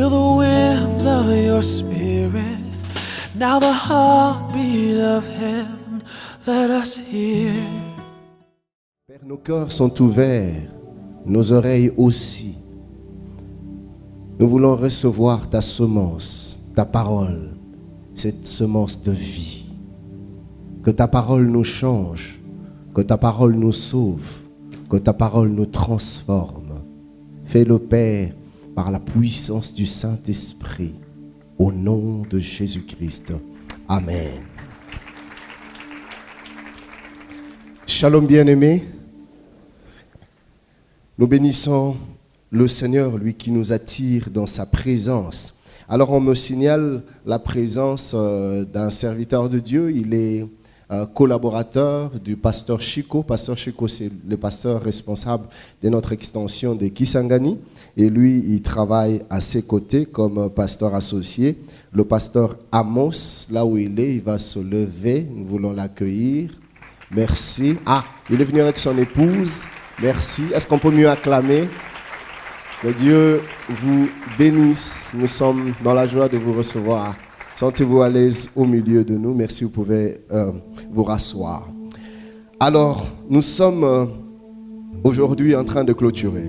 Feel the winds of your spirit. Now the heartbeat of heaven, let us hear. Père, nos cœurs sont ouverts, nos oreilles aussi. Nous voulons recevoir ta semence, ta parole, cette semence de vie. Que ta parole nous change, que ta parole nous sauve, que ta parole nous transforme. Fais-le, Père, par la puissance du Saint-Esprit, au nom de Jésus-Christ. Amen. Shalom bien-aimés. Nous bénissons le Seigneur, lui qui nous attire dans sa présence. Alors on me signale la présence d'un serviteur de Dieu. Il est collaborateur du pasteur Chico. Pasteur Chico, c'est le pasteur responsable de notre extension de Kisangani. Et lui, il travaille à ses côtés comme pasteur associé. Le pasteur Amos, là où il est, il va se lever. Nous voulons l'accueillir. Merci. Ah, il est venu avec son épouse. Merci. Est-ce qu'on peut mieux acclamer? Que Dieu vous bénisse. Nous sommes dans la joie de vous recevoir. Sentez-vous à l'aise au milieu de nous. Merci, vous pouvez vous rasseoir. Alors, nous sommes aujourd'hui en train de clôturer.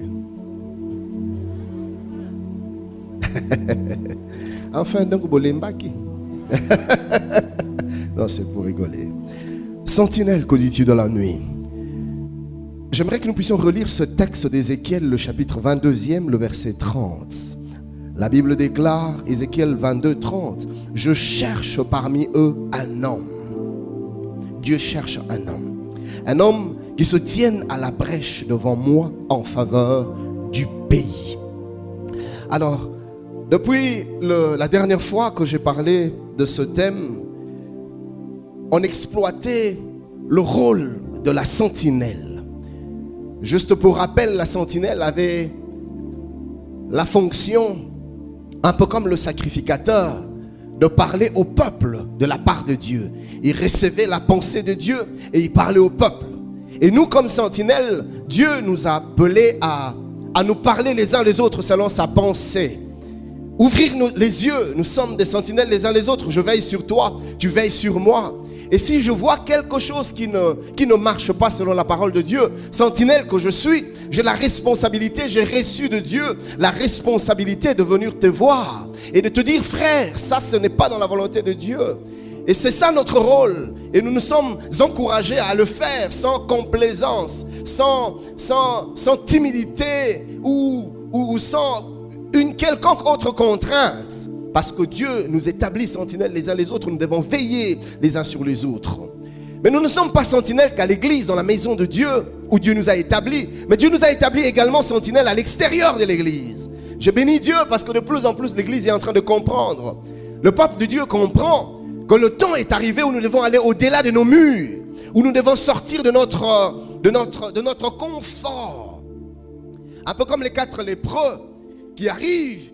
Enfin, donc, vous l'embaki. Non, c'est pour rigoler. Sentinelle, que dis-tu dans la nuit? J'aimerais que nous puissions relire ce texte d'Ézéchiel, le chapitre 22e, le verset 30. La Bible déclare, Ézéchiel 22, 30, « Je cherche parmi eux un homme. » Dieu cherche un homme qui se tienne à la brèche devant moi en faveur du pays. Alors, depuis la dernière fois que j'ai parlé de ce thème, on exploitait le rôle de la sentinelle. Juste pour rappel, la sentinelle avait la fonction, un peu comme le sacrificateur, de parler au peuple de la part de Dieu. Il recevait la pensée de Dieu et il parlait au peuple. Et nous, comme sentinelles, Dieu nous a appelés à nous parler les uns les autres selon sa pensée. Ouvrir les yeux, nous sommes des sentinelles les uns les autres. Je veille sur toi, tu veilles sur moi. Et si je vois quelque chose qui ne marche pas selon la parole de Dieu, sentinelle que je suis, j'ai la responsabilité, j'ai reçu de Dieu la responsabilité de venir te voir et de te dire, frère, ça ce n'est pas dans la volonté de Dieu. Et c'est ça notre rôle. Et nous nous sommes encouragés à le faire sans complaisance, sans timidité ou sans une quelconque autre contrainte. Parce que Dieu nous établit sentinelles les uns les autres, nous devons veiller les uns sur les autres. Mais nous ne sommes pas sentinelles qu'à l'église, dans la maison de Dieu, où Dieu nous a établis. Mais Dieu nous a établis également sentinelles à l'extérieur de l'église. Je bénis Dieu parce que de plus en plus l'église est en train de comprendre. Le peuple de Dieu comprend que le temps est arrivé où nous devons aller au-delà de nos murs, où nous devons sortir de notre confort. Un peu comme les 4 lépreux qui arrivent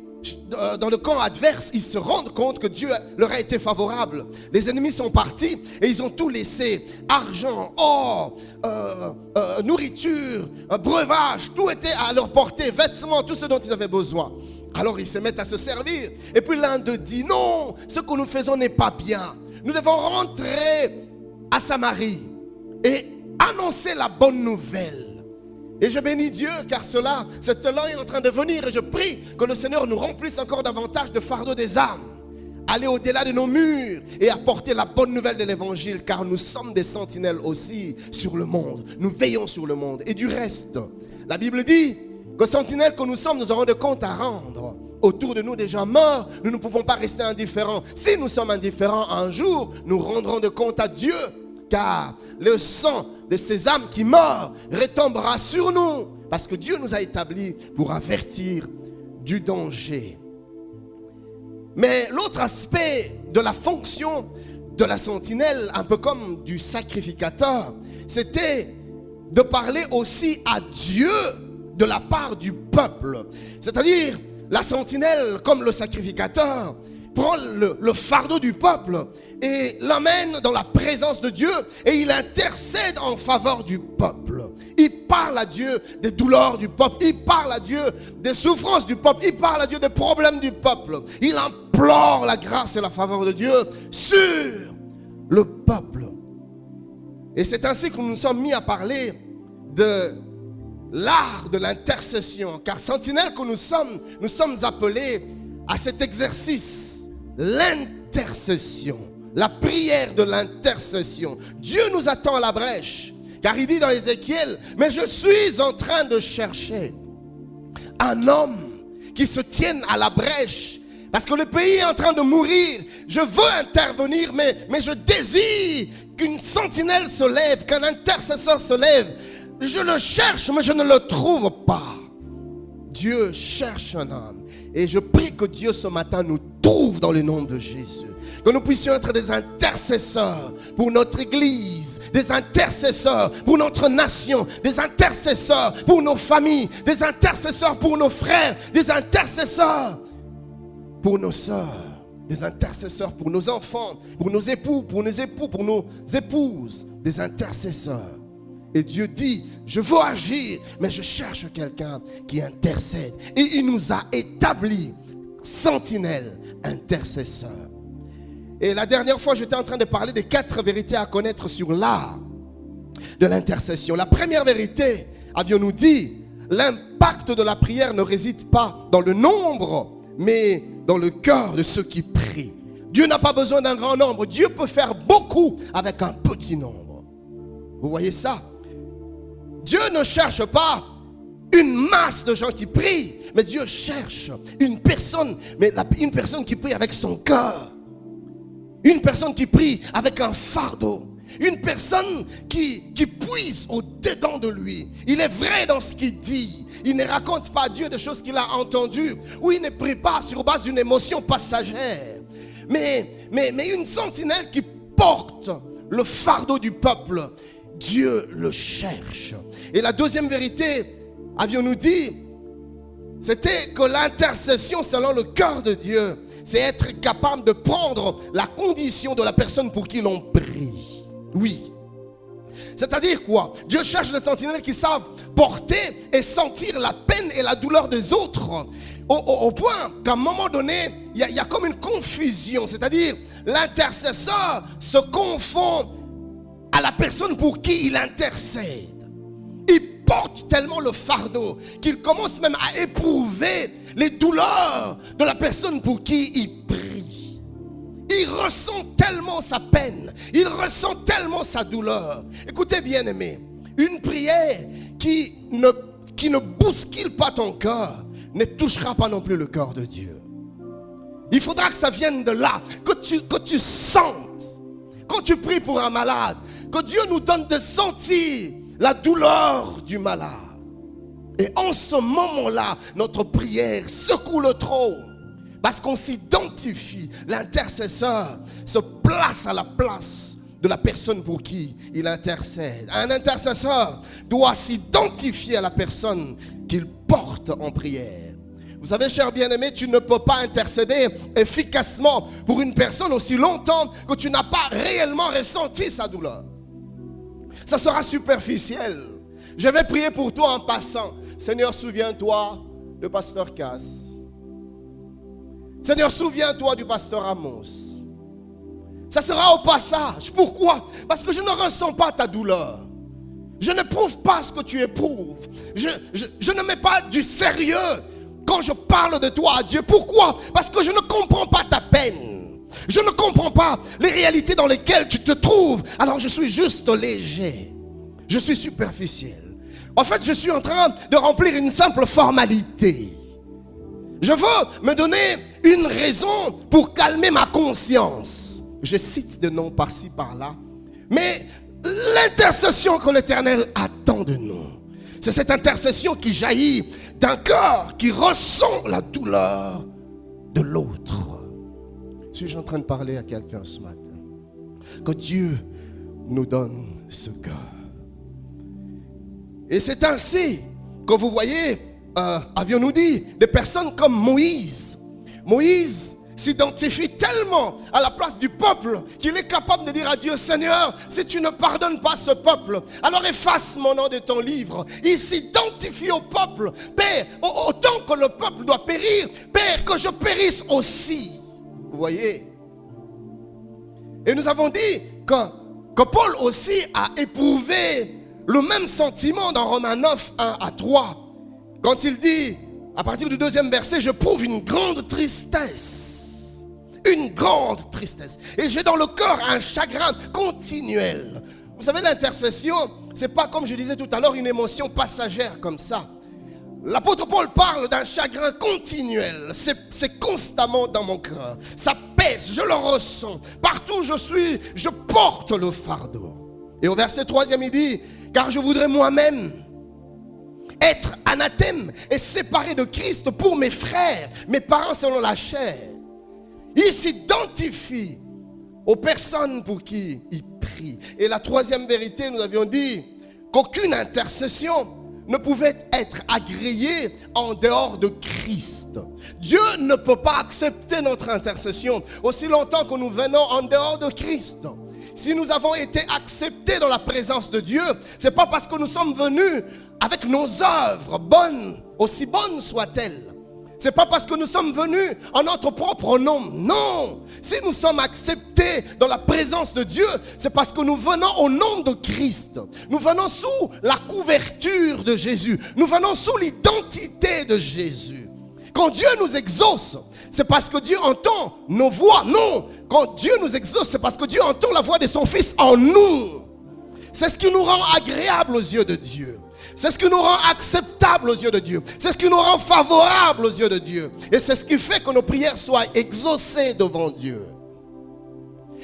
dans le camp adverse, ils se rendent compte que Dieu leur a été favorable. Les ennemis sont partis et ils ont tout laissé. Argent, or, nourriture, breuvage, tout était à leur portée, vêtements, tout ce dont ils avaient besoin. Alors ils se mettent à se servir. Et puis l'un d'eux dit, non, ce que nous faisons n'est pas bien. Nous devons rentrer à Samarie et annoncer la bonne nouvelle. Et je bénis Dieu car cet élan est en train de venir et je prie que le Seigneur nous remplisse encore davantage de fardeau des âmes. Aller au-delà de nos murs et apporter la bonne nouvelle de l'évangile car nous sommes des sentinelles aussi sur le monde. Nous veillons sur le monde. Et du reste, la Bible dit que sentinelles que nous sommes, nous aurons des comptes à rendre. Autour de nous des gens morts, nous ne pouvons pas rester indifférents. Si nous sommes indifférents un jour, nous rendrons des comptes à Dieu. Car le sang de ces âmes qui meurent retombera sur nous. Parce que Dieu nous a établis pour avertir du danger. Mais l'autre aspect de la fonction de la sentinelle, un peu comme du sacrificateur, c'était de parler aussi à Dieu de la part du peuple. C'est-à-dire, la sentinelle, comme le sacrificateur, prend le fardeau du peuple et l'amène dans la présence de Dieu et il intercède en faveur du peuple. Il parle à Dieu des douleurs du peuple. Il parle à Dieu des souffrances du peuple. Il parle à Dieu des problèmes du peuple. Il implore la grâce et la faveur de Dieu sur le peuple. Et c'est ainsi que nous nous sommes mis à parler de l'art de l'intercession. Car sentinelles que nous sommes appelés à cet exercice, l'intercession, la prière de l'intercession. Dieu nous attend à la brèche. Car il dit dans Ézéchiel, mais je suis en train de chercher un homme qui se tienne à la brèche. Parce que le pays est en train de mourir. Je veux intervenir, mais je désire qu'une sentinelle se lève, qu'un intercesseur se lève. Je le cherche, mais je ne le trouve pas. Dieu cherche un homme. Et je prie que Dieu ce matin nous trouve dans le nom de Jésus. Que nous puissions être des intercesseurs pour notre église, des intercesseurs pour notre nation, des intercesseurs pour nos familles, des intercesseurs pour nos frères, des intercesseurs pour nos sœurs, des intercesseurs pour nos enfants, pour nos époux, pour nos épouses, des intercesseurs. Et Dieu dit, je veux agir, mais je cherche quelqu'un qui intercède. Et il nous a établi sentinelles, intercesseurs. Et la dernière fois, j'étais en train de parler des 4 vérités à connaître sur l'art de l'intercession. La première vérité, avions-nous dit, l'impact de la prière ne réside pas dans le nombre, mais dans le cœur de ceux qui prient. Dieu n'a pas besoin d'un grand nombre. Dieu peut faire beaucoup avec un petit nombre. Vous voyez ça? Dieu ne cherche pas une masse de gens qui prient, mais Dieu cherche une personne, mais une personne qui prie avec son cœur. Une personne qui prie avec un fardeau. Une personne qui puise au-dedans de lui. Il est vrai dans ce qu'il dit. Il ne raconte pas à Dieu des choses qu'il a entendues. Ou il ne prie pas sur base d'une émotion passagère. Mais une sentinelle qui porte le fardeau du peuple, Dieu le cherche. Et la deuxième vérité, avions-nous dit, c'était que l'intercession selon le cœur de Dieu, c'est être capable de prendre la condition de la personne pour qui l'on prie. Oui. C'est-à-dire quoi? Dieu cherche les sentinelles qui savent porter et sentir la peine et la douleur des autres. Au point qu'à un moment donné, il y a comme une confusion. C'est-à-dire, l'intercesseur se confond à la personne pour qui il intercède. Il porte tellement le fardeau qu'il commence même à éprouver les douleurs de la personne pour qui il prie. Il ressent tellement sa peine, il ressent tellement sa douleur. Écoutez bien aimé, une prière qui ne bouscule pas ton cœur ne touchera pas non plus le cœur de Dieu. Il faudra que ça vienne de là, que tu sentes, quand tu pries pour un malade, que Dieu nous donne de sentir la douleur du malade. Et en ce moment-là, notre prière secoue le trône. Parce qu'on s'identifie. L'intercesseur se place à la place de la personne pour qui il intercède. Un intercesseur doit s'identifier à la personne qu'il porte en prière. Vous savez, cher bien-aimé, tu ne peux pas intercéder efficacement pour une personne aussi longtemps que tu n'as pas réellement ressenti sa douleur. Ça sera superficiel. Je vais prier pour toi en passant. Seigneur, souviens-toi de pasteur Cass. Seigneur, souviens-toi du pasteur Amos. Ça sera au passage. Pourquoi? Parce que je ne ressens pas ta douleur. Je n'éprouve pas ce que tu éprouves. Je ne mets pas du sérieux quand je parle de toi à Dieu. Pourquoi? Parce que je ne comprends pas ta peine. Je ne comprends pas les réalités dans lesquelles tu te trouves. Alors je suis juste léger. Je suis superficiel. En fait, je suis en train de remplir une simple formalité. Je veux me donner une raison pour calmer ma conscience. Je cite des noms par-ci, par-là. Mais l'intercession que l'Éternel attend de nous, c'est cette intercession qui jaillit d'un cœur qui ressent la douleur de l'autre. Suis-je en train de parler à quelqu'un ce matin? Que Dieu nous donne ce cœur. Et c'est ainsi que vous voyez, avions-nous dit, des personnes comme Moïse. Moïse s'identifie tellement à la place du peuple qu'il est capable de dire à Dieu, Seigneur, si tu ne pardonnes pas ce peuple, alors efface mon nom de ton livre. Il s'identifie au peuple. Père, autant que le peuple doit périr, Père, que je périsse aussi. Vous voyez? Et nous avons dit que Paul aussi a éprouvé le même sentiment dans Romains 9, 1 à 3. Quand il dit, à partir du 2e verset, j'éprouve une grande tristesse. Une grande tristesse. Et j'ai dans le cœur un chagrin continuel. Vous savez, l'intercession, c'est pas, comme je disais tout à l'heure, une émotion passagère comme ça. L'apôtre Paul parle d'un chagrin continuel. C'est constamment dans mon cœur. Ça pèse, je le ressens. Partout où je suis, je porte le fardeau. Et au verset 3e, il dit, car je voudrais moi-même être anathème et séparé de Christ pour mes frères, mes parents selon la chair. Il s'identifie aux personnes pour qui il prie. Et la 3e vérité, nous avions dit qu'aucune intercession ne pouvait être agréée en dehors de Christ. Dieu ne peut pas accepter notre intercession aussi longtemps que nous venons en dehors de Christ. Si nous avons été acceptés dans la présence de Dieu, ce n'est pas parce que nous sommes venus avec nos œuvres bonnes, aussi bonnes soient-elles. Ce n'est pas parce que nous sommes venus en notre propre nom. Non. Si nous sommes acceptés dans la présence de Dieu, c'est parce que nous venons au nom de Christ. Nous venons sous la couverture de Jésus. Nous venons sous l'identité de Jésus. Quand Dieu nous exauce, c'est parce que Dieu entend nos voix. Non. Quand Dieu nous exauce, c'est parce que Dieu entend la voix de son Fils en nous. C'est ce qui nous rend agréable aux yeux de Dieu. C'est ce qui nous rend acceptables aux yeux de Dieu. C'est ce qui nous rend favorables aux yeux de Dieu. Et c'est ce qui fait que nos prières soient exaucées devant Dieu.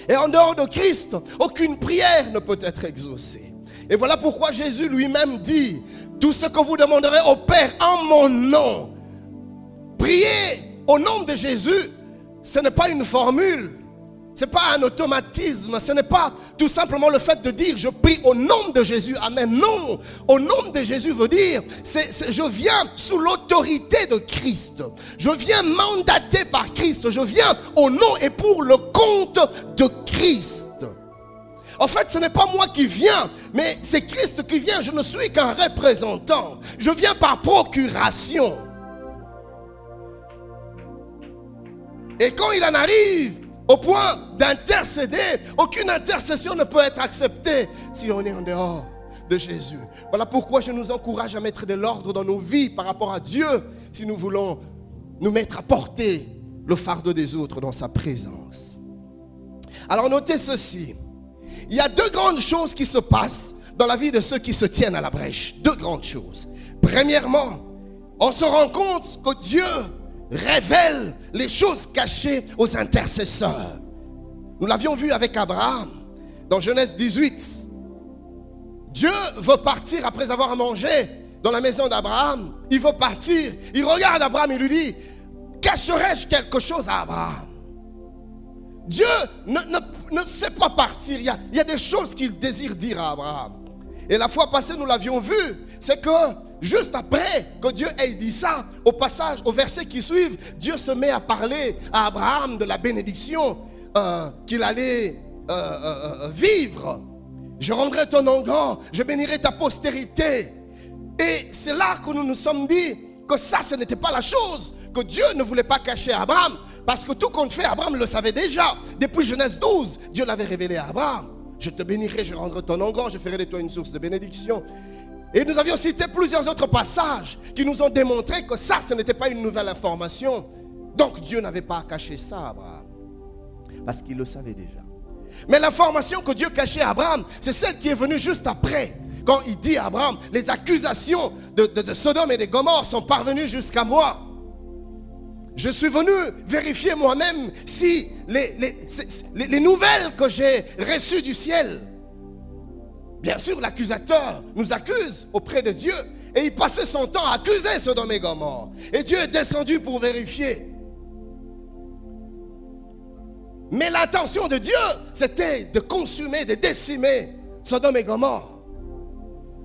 Et en dehors de Christ, aucune prière ne peut être exaucée. Et voilà pourquoi Jésus lui-même dit, tout ce que vous demanderez au Père en mon nom, prier au nom de Jésus, ce n'est pas une formule. Ce n'est pas un automatisme, ce n'est pas tout simplement le fait de dire je prie au nom de Jésus, amen. Non, au nom de Jésus veut dire je viens sous l'autorité de Christ. Je viens mandaté par Christ. Je viens au nom et pour le compte de Christ. En fait, ce n'est pas moi qui viens, mais c'est Christ qui vient. Je ne suis qu'un représentant. Je viens par procuration. Et quand il en arrive au point d'intercéder, aucune intercession ne peut être acceptée si on est en dehors de Jésus. Voilà pourquoi je nous encourage à mettre de l'ordre dans nos vies par rapport à Dieu, si nous voulons nous mettre à porter le fardeau des autres dans sa présence. Alors notez ceci, il y a 2 grandes choses qui se passent dans la vie de ceux qui se tiennent à la brèche. 2 grandes choses. Premièrement, on se rend compte que Dieu révèle les choses cachées aux intercesseurs. Nous l'avions vu avec Abraham dans Genèse 18. Dieu veut partir après avoir mangé dans la maison d'Abraham. Il veut partir. Il regarde Abraham et lui dit, cacherai-je quelque chose à Abraham? Dieu ne sait pas partir. Il y a des choses qu'il désire dire à Abraham. Et la fois passée, nous l'avions vu, c'est que juste après que Dieu ait dit ça, au passage, au verset qui suit, Dieu se met à parler à Abraham de la bénédiction qu'il allait vivre. Je rendrai ton nom grand, je bénirai ta postérité. Et c'est là que nous nous sommes dit que ça, ce n'était pas la chose que Dieu ne voulait pas cacher à Abraham. Parce que tout compte fait, Abraham le savait déjà. Depuis Genèse 12, Dieu l'avait révélé à Abraham. Je te bénirai, je rendrai ton nom grand, je ferai de toi une source de bénédiction. Et nous avions cité plusieurs autres passages qui nous ont démontré que ça, ce n'était pas une nouvelle information. Donc Dieu n'avait pas caché ça à Abraham. Parce qu'il le savait déjà. Mais l'information que Dieu cachait à Abraham, c'est celle qui est venue juste après. Quand il dit à Abraham, les accusations de Sodome et de Gomorrhe sont parvenues jusqu'à moi. Je suis venu vérifier moi-même si les nouvelles que j'ai reçues du ciel. Bien sûr, l'accusateur nous accuse auprès de Dieu et il passait son temps à accuser Sodome et Gomorrhe. Et Dieu est descendu pour vérifier. Mais l'intention de Dieu, c'était de consumer, de décimer Sodome et Gomorrhe.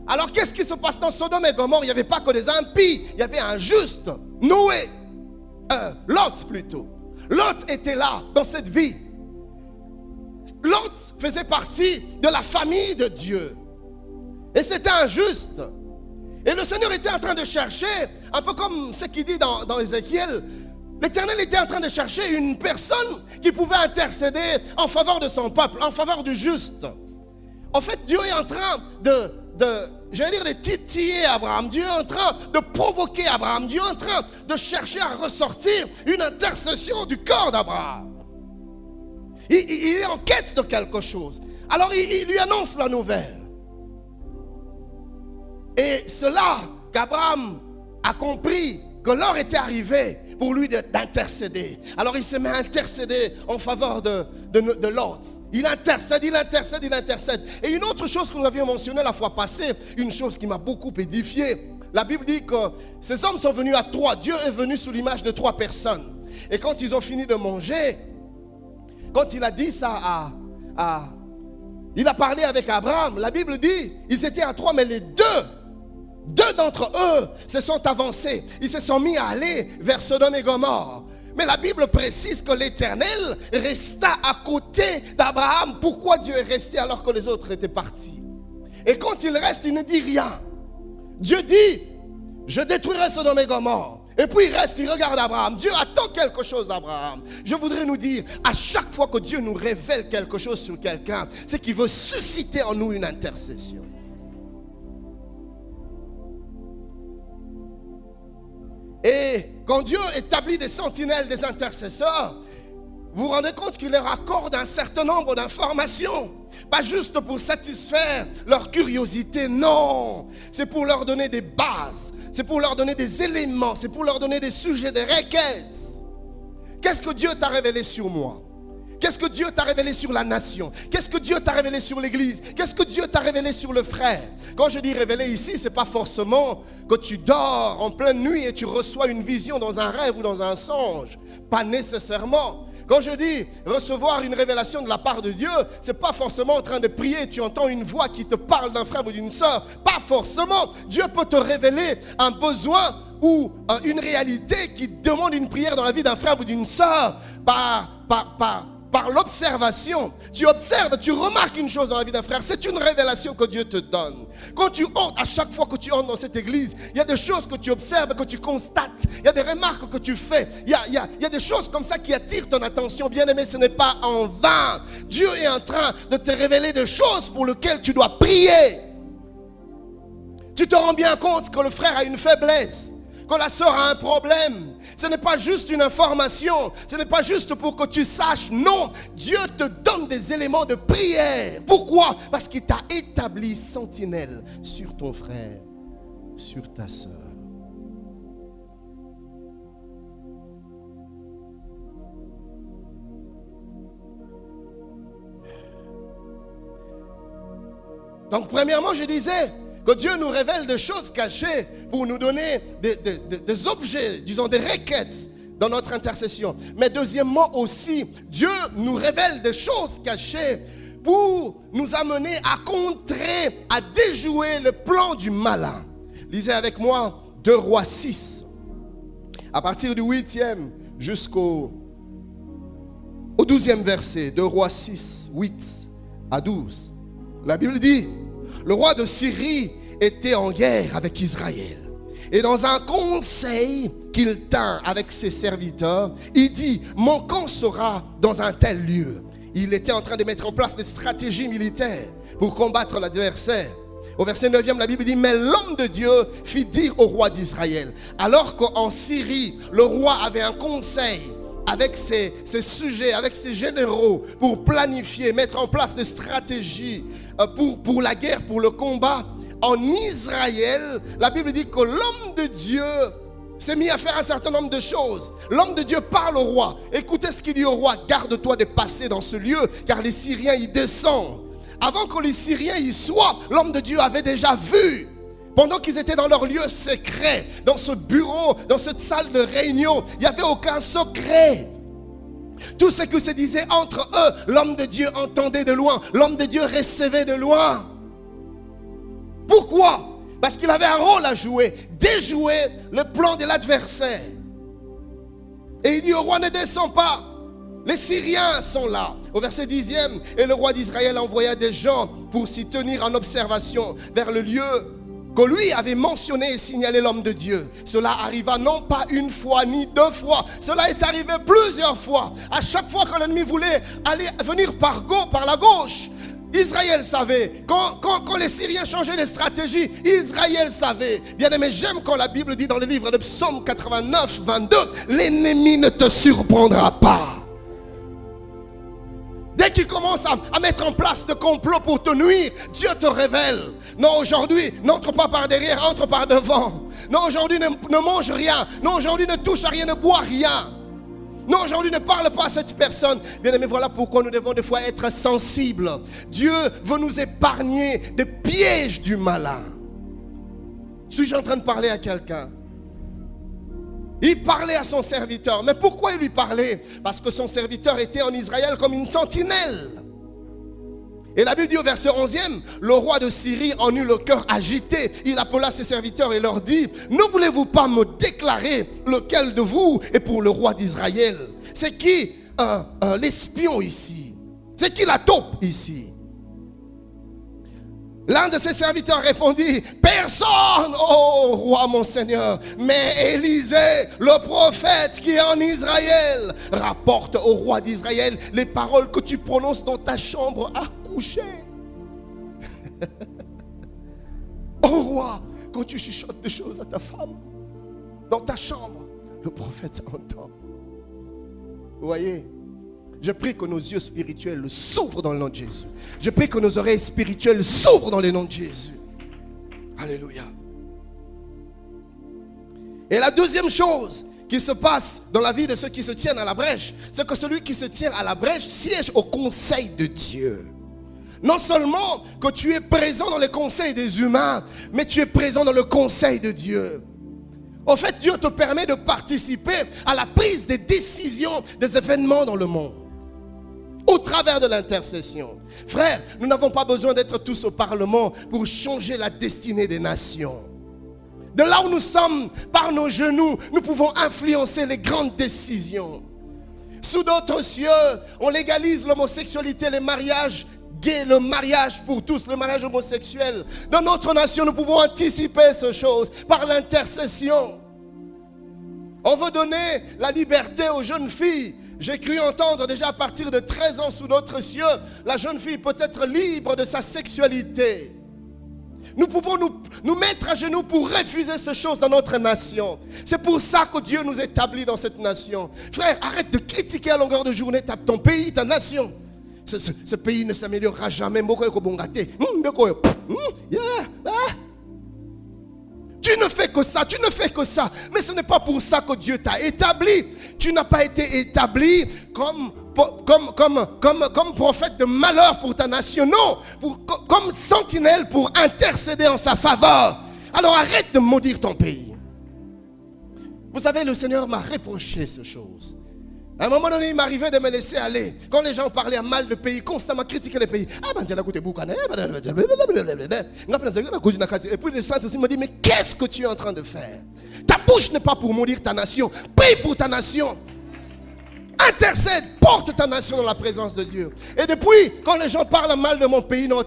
Alors qu'est-ce qui se passe dans Sodome et Gomorrhe? Il n'y avait pas que des impies, il y avait un juste, Noé. Lot plutôt. Lot était là dans cette vie. Lot faisait partie de la famille de Dieu. Et c'était injuste. Et le Seigneur était en train de chercher, un peu comme ce qu'il dit dans Ézéchiel, l'Éternel était en train de chercher une personne qui pouvait intercéder en faveur de son peuple, en faveur du juste. En fait, Dieu est en train de titiller Abraham. Dieu est en train de provoquer Abraham. Dieu est en train de chercher à ressortir une intercession du cœur d'Abraham. Il est en quête de quelque chose. Alors il lui annonce la nouvelle. Et c'est là qu'Abraham a compris que l'heure était arrivée pour lui d'intercéder. Alors il se met à intercéder en faveur de Lot. Il intercède. Et une autre chose que nous avions mentionnée la fois passée, une chose qui m'a beaucoup édifié. La Bible dit que ces hommes sont venus à 3. Dieu est venu sous l'image de 3 personnes. Et quand ils ont fini de manger, quand il a dit ça il a parlé avec Abraham, la Bible dit, ils étaient à 3, mais les deux d'entre eux se sont avancés. Ils se sont mis à aller vers Sodome et Gomorrhe. Mais la Bible précise que l'Éternel resta à côté d'Abraham. Pourquoi Dieu est resté alors que les autres étaient partis? Et quand il reste, il ne dit rien. Dieu dit, je détruirai Sodome et Gomorrhe. Et puis il reste, il regarde Abraham. Dieu attend quelque chose d'Abraham. Je voudrais nous dire, à chaque fois que Dieu nous révèle quelque chose sur quelqu'un, c'est qu'il veut susciter en nous une intercession. Et quand Dieu établit des sentinelles, des intercesseurs, vous vous rendez compte qu'il leur accorde un certain nombre d'informations. Pas juste pour satisfaire leur curiosité, non. C'est pour leur donner des bases. C'est pour leur donner des éléments. C'est pour leur donner des sujets, des requêtes. Qu'est-ce que Dieu t'a révélé sur moi? Qu'est-ce que Dieu t'a révélé sur la nation? Qu'est-ce que Dieu t'a révélé sur l'église? Qu'est-ce que Dieu t'a révélé sur le frère? Quand je dis révélé ici, ce n'est pas forcément que tu dors en pleine nuit et tu reçois une vision dans un rêve ou dans un songe. Pas nécessairement. Quand je dis recevoir une révélation de la part de Dieu, ce n'est pas forcément en train de prier, tu entends une voix qui te parle d'un frère ou d'une soeur. Pas forcément. Dieu peut te révéler un besoin ou une réalité qui demande une prière dans la vie d'un frère ou d'une soeur par l'observation. Tu observes, tu remarques une chose dans la vie d'un frère, c'est une révélation que Dieu te donne. Quand tu entres, à chaque fois que tu entres dans cette église, il y a des choses que tu observes, que tu constates, il y a des remarques que tu fais, il y a des choses comme ça qui attirent ton attention. Bien aimé, ce n'est pas en vain. Dieu est en train de te révéler des choses pour lesquelles tu dois prier. Tu te rends bien compte que le frère a une faiblesse, que la sœur a un problème. Ce n'est pas juste une information, ce n'est pas juste pour que tu saches, non. Dieu te donne des éléments de prière. Pourquoi? Parce qu'il t'a établi sentinelle sur ton frère, sur ta sœur. Donc premièrement, je disais que Dieu nous révèle des choses cachées pour nous donner des objets, disons des requêtes dans notre intercession. Mais deuxièmement aussi, Dieu nous révèle des choses cachées pour nous amener à contrer, à déjouer le plan du malin. Lisez avec moi 2 Rois 6, à partir du 8e jusqu'au 12e verset. 2 Rois 6, 8 à 12. La Bible dit, le roi de Syrie était en guerre avec Israël. Et dans un conseil qu'il tint avec ses serviteurs, il dit, mon camp sera dans un tel lieu. Il était en train de mettre en place des stratégies militaires pour combattre l'adversaire. Au verset 9e, la Bible dit, mais l'homme de Dieu fit dire au roi d'Israël, alors qu'en Syrie, le roi avait un conseil avec ses sujets, avec ses généraux, pour planifier, mettre en place des stratégies pour la guerre, pour le combat. En Israël, la Bible dit que l'homme de Dieu s'est mis à faire un certain nombre de choses. L'homme de Dieu parle au roi. Écoutez ce qu'il dit au roi, garde-toi de passer dans ce lieu, car les Syriens y descendent. Avant que les Syriens y soient, l'homme de Dieu avait déjà vu. Pendant qu'ils étaient dans leur lieu secret, dans ce bureau, dans cette salle de réunion, il n'y avait aucun secret. Tout ce que se disait entre eux, l'homme de Dieu entendait de loin, l'homme de Dieu recevait de loin. Pourquoi? Parce qu'il avait un rôle à jouer, déjouer le plan de l'adversaire. Et il dit au roi, ne descends pas. Les Syriens sont là. Au verset 10e, et le roi d'Israël envoya des gens pour s'y tenir en observation vers le lieu que lui avait mentionné et signalé l'homme de Dieu. Cela arriva non pas une fois ni deux fois. Cela est arrivé plusieurs fois. À chaque fois que l'ennemi voulait venir par la gauche, Israël savait. Quand les Syriens changeaient de stratégie, Israël savait. Bien aimé, j'aime quand la Bible dit dans le livre de Psaume 89, 22, l'ennemi ne te surprendra pas. Dès qu'il commence à mettre en place de complots pour te nuire, Dieu te révèle. Non, aujourd'hui, n'entre pas par derrière, entre par devant. Non, aujourd'hui, ne mange rien. Non, aujourd'hui, ne touche à rien, ne bois rien. Non, aujourd'hui, ne parle pas à cette personne. Bien aimé, voilà pourquoi nous devons des fois être sensibles. Dieu veut nous épargner des pièges du malin. Suis-je en train de parler à quelqu'un? Il parlait à son serviteur. Mais pourquoi il lui parlait? Parce que son serviteur était en Israël comme une sentinelle. Et la Bible dit au verset 11e, le roi de Syrie en eut le cœur agité. Il appela ses serviteurs et leur dit, ne voulez-vous pas me déclarer lequel de vous est pour le roi d'Israël? C'est qui l'espion ici? C'est qui la taupe ici? L'un de ses serviteurs répondit, personne, ô roi mon Seigneur, mais Élisée, le prophète qui est en Israël, rapporte au roi d'Israël les paroles que tu prononces dans ta chambre à coucher. Ô roi, quand tu chuchotes des choses à ta femme, dans ta chambre, le prophète entend. Vous voyez? Je prie que nos yeux spirituels s'ouvrent dans le nom de Jésus. Je prie que nos oreilles spirituelles s'ouvrent dans le nom de Jésus. Alléluia. Et la deuxième chose qui se passe dans la vie de ceux qui se tiennent à la brèche, c'est que celui qui se tient à la brèche siège au conseil de Dieu. Non seulement que tu es présent dans les conseils des humains, mais tu es présent dans le conseil de Dieu. En fait, Dieu te permet de participer à la prise des décisions des événements dans le monde. Au travers de l'intercession. Frère, nous n'avons pas besoin d'être tous au Parlement pour changer la destinée des nations. De là où nous sommes, par nos genoux, nous pouvons influencer les grandes décisions. Sous d'autres cieux, on légalise l'homosexualité, les mariages gays, le mariage pour tous, le mariage homosexuel. Dans notre nation, nous pouvons anticiper ces choses par l'intercession. On veut donner la liberté aux jeunes filles. J'ai cru entendre déjà à partir de 13 ans sous d'autres cieux, la jeune fille peut être libre de sa sexualité. Nous pouvons nous mettre à genoux pour refuser ces choses dans notre nation. C'est pour ça que Dieu nous établit dans cette nation. Frère, arrête de critiquer à longueur de journée ton pays, ta nation. Ce pays ne s'améliorera jamais. Tu ne fais que ça, tu ne fais que ça. Mais ce n'est pas pour ça que Dieu t'a établi. Tu n'as pas été établi comme prophète de malheur pour ta nation. Non, comme sentinelle pour intercéder en sa faveur. Alors arrête de maudire ton pays. Vous savez, le Seigneur m'a reproché ces choses. À un moment donné, il m'arrivait de me laisser aller. Quand les gens parlaient mal de pays, constamment critiquaient les pays. Et puis le Saint-Esprit me dit, mais qu'est-ce que tu es en train de faire? Ta bouche n'est pas pour maudire ta nation. Prie pour ta nation. Intercède, porte ta nation dans la présence de Dieu. Et depuis, quand les gens parlent mal de mon pays, non,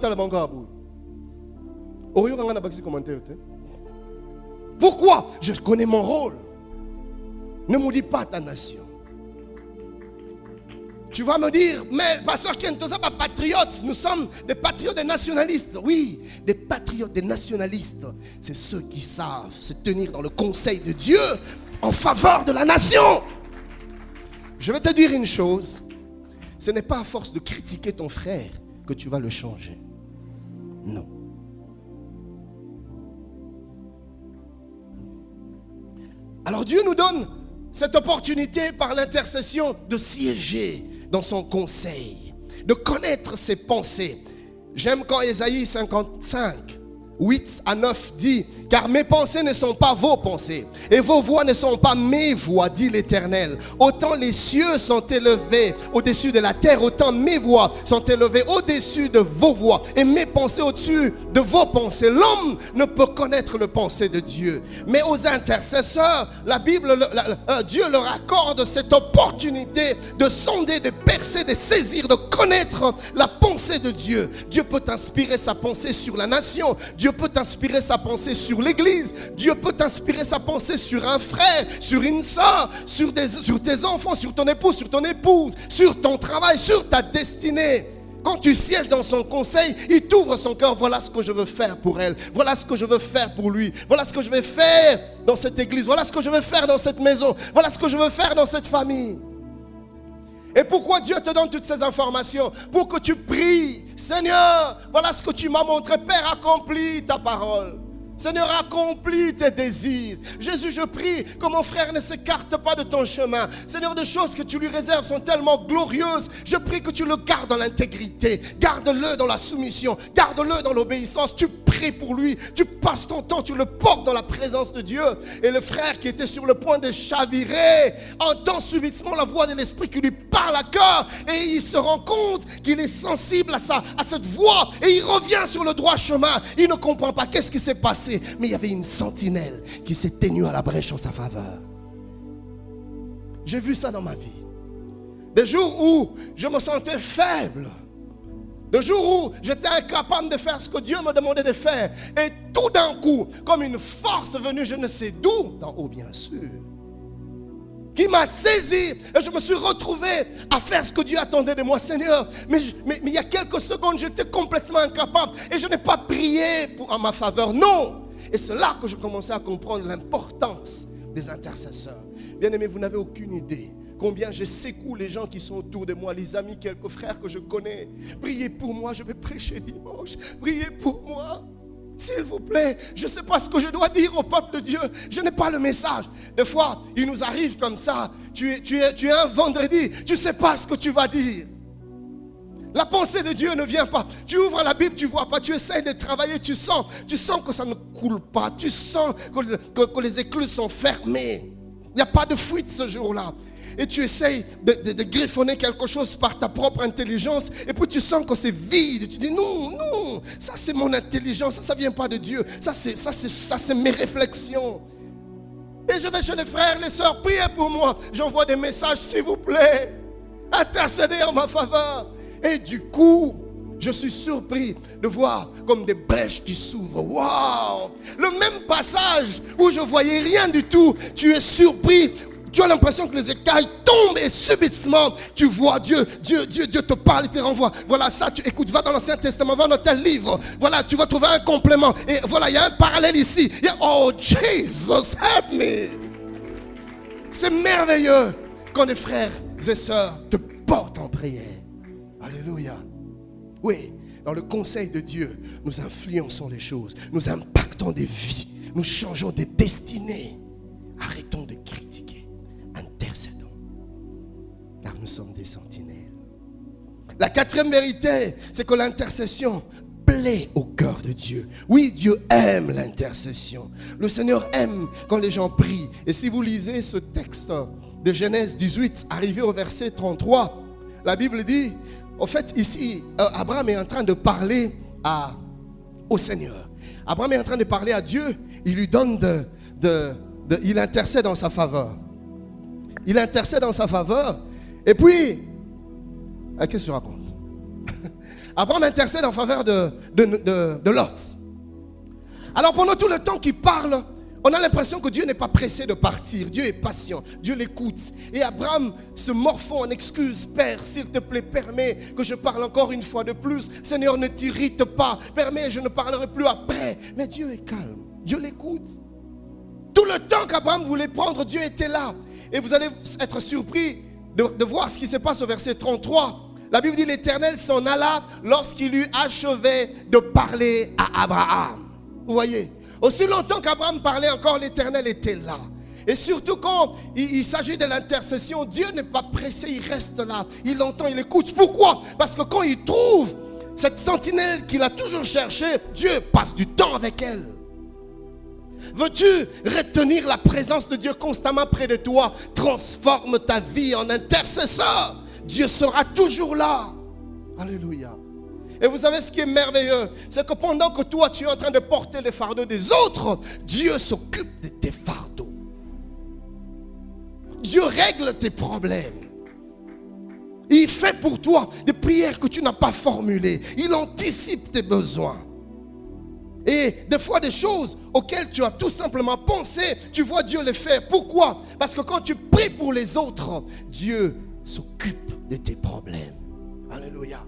pourquoi? Je connais mon rôle. Ne maudis pas ta nation. Tu vas me dire, mais pasteur Ken, tous ça pas patriotes. Nous sommes des patriotes, des nationalistes. Oui, des patriotes, des nationalistes. C'est ceux qui savent se tenir dans le conseil de Dieu en faveur de la nation. Je vais te dire une chose. Ce n'est pas à force de critiquer ton frère que tu vas le changer. Non. Alors Dieu nous donne cette opportunité par l'intercession de siéger dans son conseil, de connaître ses pensées. J'aime quand Ésaïe 55, 8 à 9 dit Car mes pensées ne sont pas vos pensées, et vos voix ne sont pas mes voix, dit l'Éternel. Autant les cieux sont élevés au-dessus de la terre, autant mes voix sont élevées au-dessus de vos voix, et mes pensées au-dessus de vos pensées. L'homme ne peut connaître le pensée de Dieu, mais aux intercesseurs, la Bible, Dieu leur accorde cette opportunité de sonder, de percer, de saisir, de connaître la pensée de Dieu. Dieu peut inspirer sa pensée sur la nation, Dieu peut inspirer sa pensée sur l'église, Dieu peut t'inspirer sa pensée sur un frère, sur une soeur, sur tes enfants, sur ton époux, sur ton épouse, sur ton travail, sur ta destinée. Quand tu sièges dans son conseil, il t'ouvre son cœur. Voilà ce que je veux faire pour elle, voilà ce que je veux faire pour lui, voilà ce que je vais faire dans cette église, voilà ce que je veux faire dans cette maison, voilà ce que je veux faire dans cette famille. Et pourquoi Dieu te donne toutes ces informations? Pour que tu pries. Seigneur, voilà ce que tu m'as montré. Père, accomplis ta parole. Seigneur, accomplis tes désirs. Jésus, je prie que mon frère ne s'écarte pas de ton chemin. Seigneur, des choses que tu lui réserves sont tellement glorieuses. Je prie que tu le gardes dans l'intégrité. Garde-le dans la soumission. Garde-le dans l'obéissance. Tu pries pour lui. Tu passes ton temps. Tu le portes dans la présence de Dieu. Et le frère qui était sur le point de chavirer entend subitement la voix de l'Esprit qui lui parle à cœur. Et il se rend compte qu'il est sensible à cette voix. Et il revient sur le droit chemin. Il ne comprend pas qu'est-ce qui s'est passé. Mais il y avait une sentinelle qui s'est tenue à la brèche en sa faveur. J'ai vu ça dans ma vie. Des jours où je me sentais faible. Des jours où j'étais incapable de faire ce que Dieu me demandait de faire. Et tout d'un coup, comme une force venue, je ne sais d'où, d'en haut bien sûr, qui m'a saisi et je me suis retrouvé à faire ce que Dieu attendait de moi. Seigneur, mais il y a quelques secondes, j'étais complètement incapable et je n'ai pas prié en ma faveur. Non. Et c'est là que je commençais à comprendre l'importance des intercesseurs. Bien-aimés, vous n'avez aucune idée combien je secoue les gens qui sont autour de moi, les amis, quelques frères que je connais. Priez pour moi, je vais prêcher dimanche. Priez pour moi. S'il vous plaît, je ne sais pas ce que je dois dire au peuple de Dieu. Je n'ai pas le message. Des fois, il nous arrive comme ça. Tu es un vendredi, tu ne sais pas ce que tu vas dire. La pensée de Dieu ne vient pas. Tu ouvres la Bible, tu ne vois pas. Tu essaies de travailler, tu sens que ça ne coule pas. Tu sens que les écluses sont fermées. Il n'y a pas de fuite ce jour-là. Et tu essayes de griffonner quelque chose par ta propre intelligence. Et puis tu sens que c'est vide. Tu dis non, ça c'est mon intelligence. Ça ne vient pas de Dieu. Ça c'est mes réflexions. Et je vais chez les frères, les sœurs, priez pour moi. J'envoie des messages, s'il vous plaît. Intercédez en ma faveur. Et du coup, je suis surpris de voir comme des brèches qui s'ouvrent. Waouh! Le même passage où je ne voyais rien du tout, tu es surpris. Tu as l'impression que les écailles tombent et subitement, tu vois Dieu te parle et te renvoie. Voilà ça, écoute, va dans l'Ancien Testament, va dans tel livre. Voilà, tu vas trouver un complément. Et voilà, il y a un parallèle ici. Oh, Jesus, help me! C'est merveilleux quand les frères et sœurs te portent en prière. Alléluia. Oui, dans le conseil de Dieu, nous influençons les choses. Nous impactons des vies. Nous changeons des destinées. Arrêtons de critiquer. Intercédons. Car nous sommes des sentinelles. La quatrième vérité, c'est que l'intercession plaît au cœur de Dieu. Oui, Dieu aime l'intercession. Le Seigneur aime quand les gens prient. Et si vous lisez ce texte de Genèse 18, arrivé au verset 33, la Bible dit, au fait, ici, Abraham est en train de parler au Seigneur. Abraham est en train de parler à Dieu. Il lui donne il intercède en sa faveur. Il intercède en sa faveur. Et puis, qu'est-ce que je raconte? Abraham intercède en faveur de Lot. Alors pendant tout le temps qu'il parle, on a l'impression que Dieu n'est pas pressé de partir. Dieu est patient. Dieu l'écoute. Et Abraham se morfond en excuse. Père, s'il te plaît, permets que je parle encore une fois de plus. Seigneur, ne t'irrite pas. Permets, je ne parlerai plus après. Mais Dieu est calme. Dieu l'écoute. Tout le temps qu'Abraham voulait prendre, Dieu était là. Et vous allez être surpris de voir ce qui se passe au verset 33. La Bible dit, l'Éternel s'en alla lorsqu'il eut achevé de parler à Abraham. Vous voyez? Aussi longtemps qu'Abraham parlait encore, l'Éternel était là. Et surtout quand il s'agit de l'intercession, Dieu n'est pas pressé, il reste là. Il entend, il écoute. Pourquoi? Parce que quand il trouve cette sentinelle qu'il a toujours cherchée, Dieu passe du temps avec elle. Veux-tu retenir la présence de Dieu constamment près de toi? Transforme ta vie en intercesseur. Dieu sera toujours là. Alléluia. Et vous savez ce qui est merveilleux? C'est que pendant que toi tu es en train de porter les fardeaux des autres, Dieu s'occupe de tes fardeaux. Dieu règle tes problèmes. Il fait pour toi des prières que tu n'as pas formulées. Il anticipe tes besoins. Et des fois des choses auxquelles tu as tout simplement pensé, tu vois Dieu les faire. Pourquoi? Parce que quand tu pries pour les autres, Dieu s'occupe de tes problèmes. Alléluia.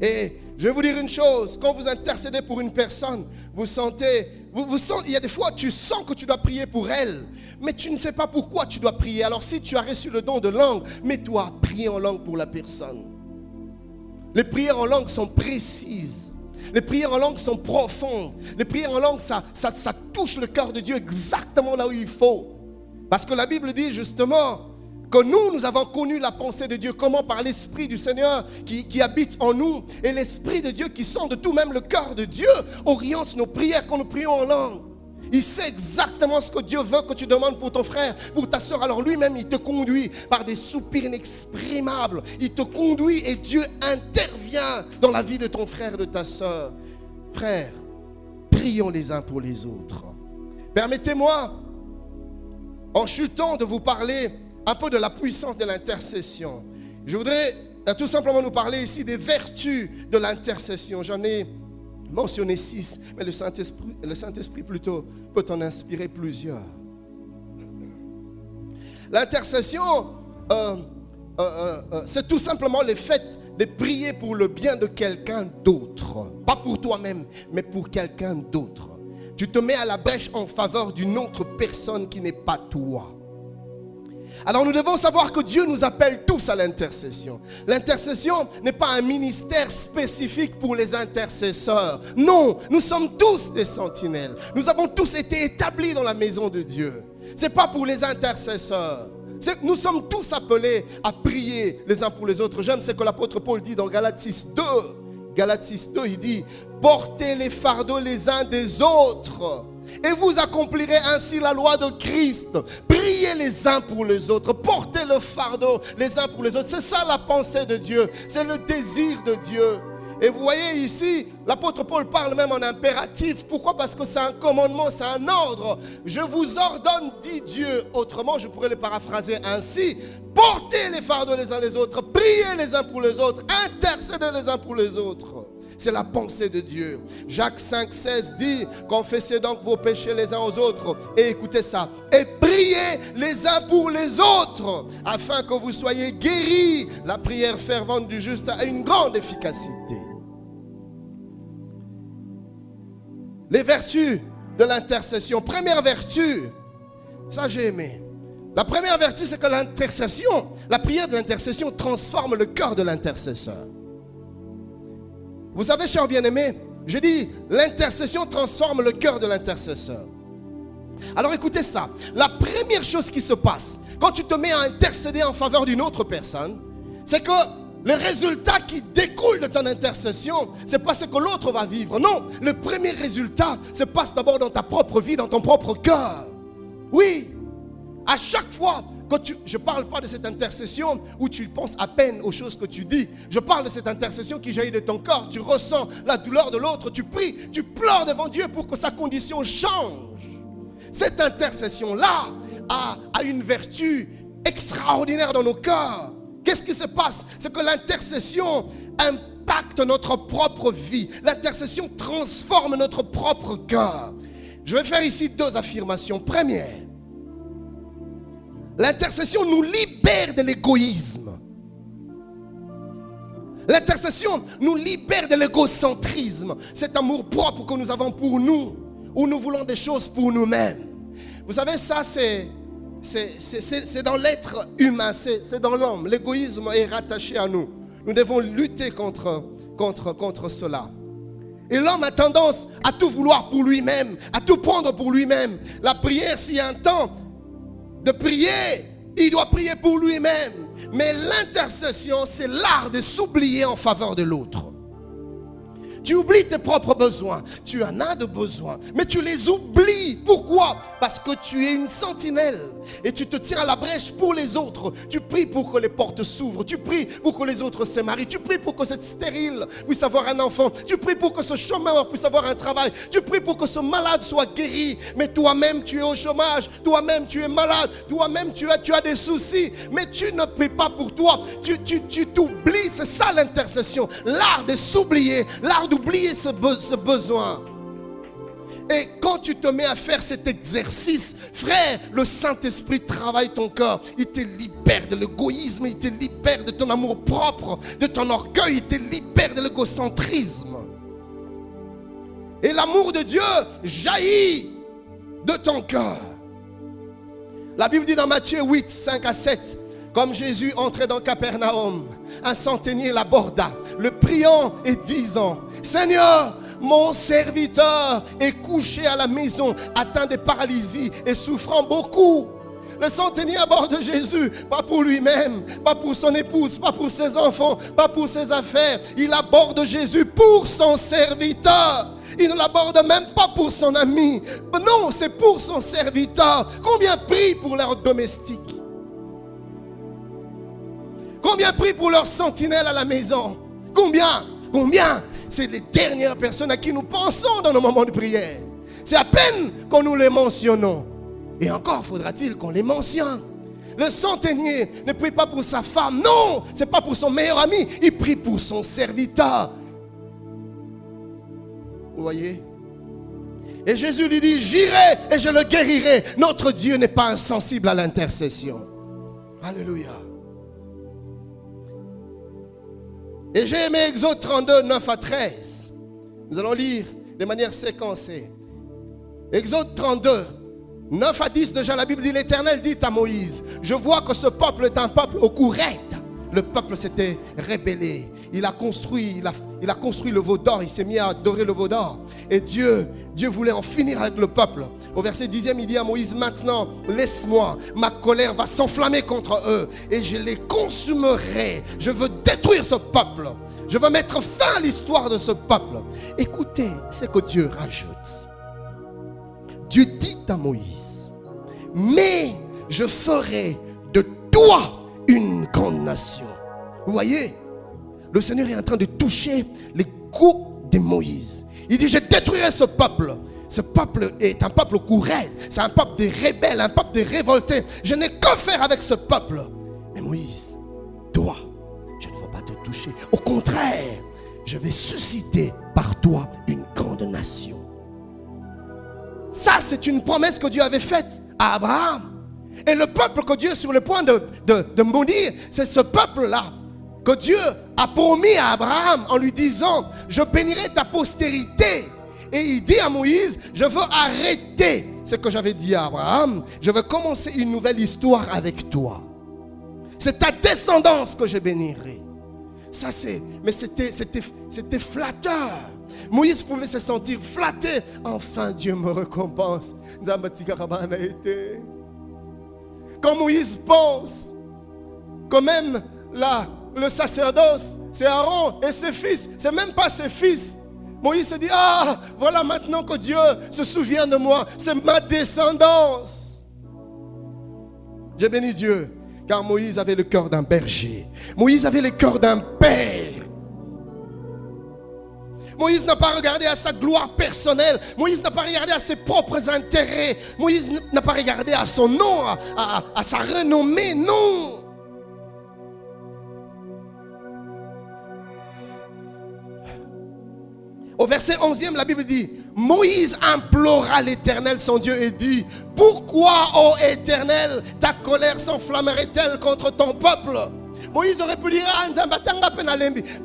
Et je vais vous dire une chose, quand vous intercédez pour une personne, vous sentez, il y a des fois tu sens que tu dois prier pour elle, mais tu ne sais pas pourquoi tu dois prier. Alors si tu as reçu le don de langue, mets-toi à prier en langue pour la personne. Les prières en langue sont précises. Les prières en langue sont profondes. Les prières en langue, ça touche le cœur de Dieu exactement là où il faut. Parce que la Bible dit justement que nous avons connu la pensée de Dieu. Comment? Par l'Esprit du Seigneur qui habite en nous. Et l'Esprit de Dieu qui sent de tout même le cœur de Dieu oriente nos prières quand nous prions en langue. Il sait exactement ce que Dieu veut que tu demandes pour ton frère, pour ta soeur. Alors lui-même, il te conduit par des soupirs inexprimables. Il te conduit et Dieu intervient dans la vie de ton frère, de ta soeur. Frères, prions les uns pour les autres. Permettez-moi, en chutant, de vous parler un peu de la puissance de l'intercession. Je voudrais tout simplement nous parler ici des vertus de l'intercession. J'en ai mentionné 6, mais le Saint-Esprit plutôt peut en inspirer plusieurs. L'intercession, c'est tout simplement le fait de prier pour le bien de quelqu'un d'autre. Pas pour toi-même, mais pour quelqu'un d'autre. Tu te mets à la brèche en faveur d'une autre personne qui n'est pas toi. Alors nous devons savoir que Dieu nous appelle tous à l'intercession. L'intercession n'est pas un ministère spécifique pour les intercesseurs. Non, nous sommes tous des sentinelles. Nous avons tous été établis dans la maison de Dieu. Ce n'est pas pour les intercesseurs. Nous sommes tous appelés à prier les uns pour les autres. J'aime ce que l'apôtre Paul dit dans Galates 6:2. Galates 6:2, il dit: portez les fardeaux les uns des autres et vous accomplirez ainsi la loi de Christ. Priez les uns pour les autres. Portez le fardeau les uns pour les autres. C'est ça la pensée de Dieu. C'est le désir de Dieu. Et vous voyez ici, l'apôtre Paul parle même en impératif. Pourquoi? Parce que c'est un commandement, c'est un ordre. Je vous ordonne, dit Dieu. Autrement, je pourrais le paraphraser ainsi: portez les fardeaux les uns les autres. Priez les uns pour les autres. Intercédez les uns pour les autres. C'est la pensée de Dieu. Jacques 5:16 dit: confessez donc vos péchés les uns aux autres. Et écoutez ça. Et priez les uns pour les autres, afin que vous soyez guéris. La prière fervente du juste a une grande efficacité. Les vertus de l'intercession. Première vertu, ça j'ai aimé. La première vertu, c'est que l'intercession, la prière de l'intercession transforme le cœur de l'intercesseur. Vous savez, chers bien-aimés, je dis, l'intercession transforme le cœur de l'intercesseur. Alors écoutez ça, la première chose qui se passe quand tu te mets à intercéder en faveur d'une autre personne, c'est que le résultat qui découle de ton intercession, ce n'est pas ce que l'autre va vivre. Non, le premier résultat se passe d'abord dans ta propre vie, dans ton propre cœur. Oui, à chaque fois que je ne parle pas de cette intercession où tu penses à peine aux choses que tu dis. Je parle de cette intercession qui jaillit de ton corps. Tu ressens la douleur de l'autre, tu pries, tu pleures devant Dieu pour que sa condition change. Cette intercession-là a une vertu extraordinaire dans nos cœurs. Qu'est-ce qui se passe? C'est que l'intercession impacte notre propre vie. L'intercession transforme notre propre cœur. Je vais faire ici 2 affirmations. Première, l'intercession nous libère de l'égoïsme. L'intercession nous libère de l'égocentrisme. Cet amour propre que nous avons pour nous, où nous voulons des choses pour nous-mêmes. Vous savez, ça c'est dans l'être humain, c'est dans l'homme. L'égoïsme est rattaché à nous. Nous devons lutter contre cela. Et l'homme a tendance à tout vouloir pour lui-même, à tout prendre pour lui-même. La prière, s'il y a un temps de prier, il doit prier pour lui-même. Mais l'intercession, c'est l'art de s'oublier en faveur de l'autre. Tu oublies tes propres besoins. Tu en as de besoins, mais tu les oublies. Pourquoi? Parce que tu es une sentinelle et tu te tiens à la brèche pour les autres. Tu pries pour que les portes s'ouvrent. Tu pries pour que les autres se marient. Tu pries pour que cette stérile puisse avoir un enfant. Tu pries pour que ce chômeur puisse avoir un travail. Tu pries pour que ce malade soit guéri. Mais toi-même, tu es au chômage. Toi-même, tu es malade. Toi-même, tu as des soucis. Mais tu ne pries pas pour toi. Tu t'oublies. C'est ça l'intercession. L'art de s'oublier. L'art d'oublier ce besoin. Et quand tu te mets à faire cet exercice, frère, le Saint-Esprit travaille ton cœur. Il te libère de l'égoïsme, il te libère de ton amour propre, de ton orgueil, il te libère de l'égocentrisme. Et l'amour de Dieu jaillit de ton cœur. La Bible dit dans Matthieu 8, 5 à 7, comme Jésus entrait dans Capernaum, un centenier l'aborda, le priant et disant, Seigneur, mon serviteur est couché à la maison, atteint de paralysie et souffrant beaucoup. Le centenier aborde Jésus, pas pour lui-même, pas pour son épouse, pas pour ses enfants, pas pour ses affaires. Il aborde Jésus pour son serviteur. Il ne l'aborde même pas pour son ami. Non, c'est pour son serviteur. Combien prient pour leurs domestiques? Combien prient pour leurs sentinelles à la maison? Combien? C'est les dernières personnes à qui nous pensons dans nos moments de prière. C'est à peine qu'on nous les mentionnons. Et encore faudra-t-il qu'on les mentionne. Le centenier ne prie pas pour sa femme. Non, ce n'est pas pour son meilleur ami. Il prie pour son serviteur. Vous voyez? Et Jésus lui dit, j'irai et je le guérirai. Notre Dieu n'est pas insensible à l'intercession. Alléluia. Et j'ai aimé Exode 32, 9 à 13. Nous allons lire de manière séquencée. Exode 32, 9 à 10, déjà la Bible dit, l'Éternel dit à Moïse, je vois que ce peuple est un peuple au cou raide. Le peuple s'était rébellé. Il a construit le veau d'or. Il s'est mis à adorer le veau d'or. Et Dieu voulait en finir avec le peuple. Au verset 10e, il dit à Moïse, maintenant, laisse-moi. Ma colère va s'enflammer contre eux. Et je les consumerai. Je veux détruire ce peuple. Je veux mettre fin à l'histoire de ce peuple. Écoutez ce que Dieu rajoute. Dieu dit à Moïse, mais je ferai de toi une grande nation. Vous voyez, le Seigneur est en train de toucher les coups de Moïse. Il dit, je détruirai ce peuple. Ce peuple est un peuple courant. C'est un peuple de rebelles, un peuple de révoltés. Je n'ai que faire avec ce peuple. Mais Moïse, toi, je ne veux pas te toucher. Au contraire, je vais susciter par toi une grande nation. Ça, c'est une promesse que Dieu avait faite à Abraham. Et le peuple que Dieu est sur le point de maudire, c'est ce peuple-là que Dieu a promis à Abraham en lui disant, je bénirai ta postérité. Et il dit à Moïse, je veux arrêter ce que j'avais dit à Abraham. Je veux commencer une nouvelle histoire avec toi. C'est ta descendance que je bénirai. Ça mais c'était flatteur. Moïse pouvait se sentir flatté. Enfin, Dieu me récompense. Quand Moïse pense que même le sacerdoce, c'est Aaron et ses fils, c'est même pas ses fils. Moïse se dit, ah, voilà maintenant que Dieu se souvient de moi, c'est ma descendance. J'ai béni Dieu, car Moïse avait le cœur d'un berger. Moïse avait le cœur d'un père. Moïse n'a pas regardé à sa gloire personnelle. Moïse n'a pas regardé à ses propres intérêts. Moïse n'a pas regardé à son nom, à sa renommée, non. Au verset 11e, la Bible dit, Moïse implora l'Éternel son Dieu et dit, pourquoi, ô Éternel, ta colère s'enflammerait-elle contre ton peuple? Moïse aurait pu dire,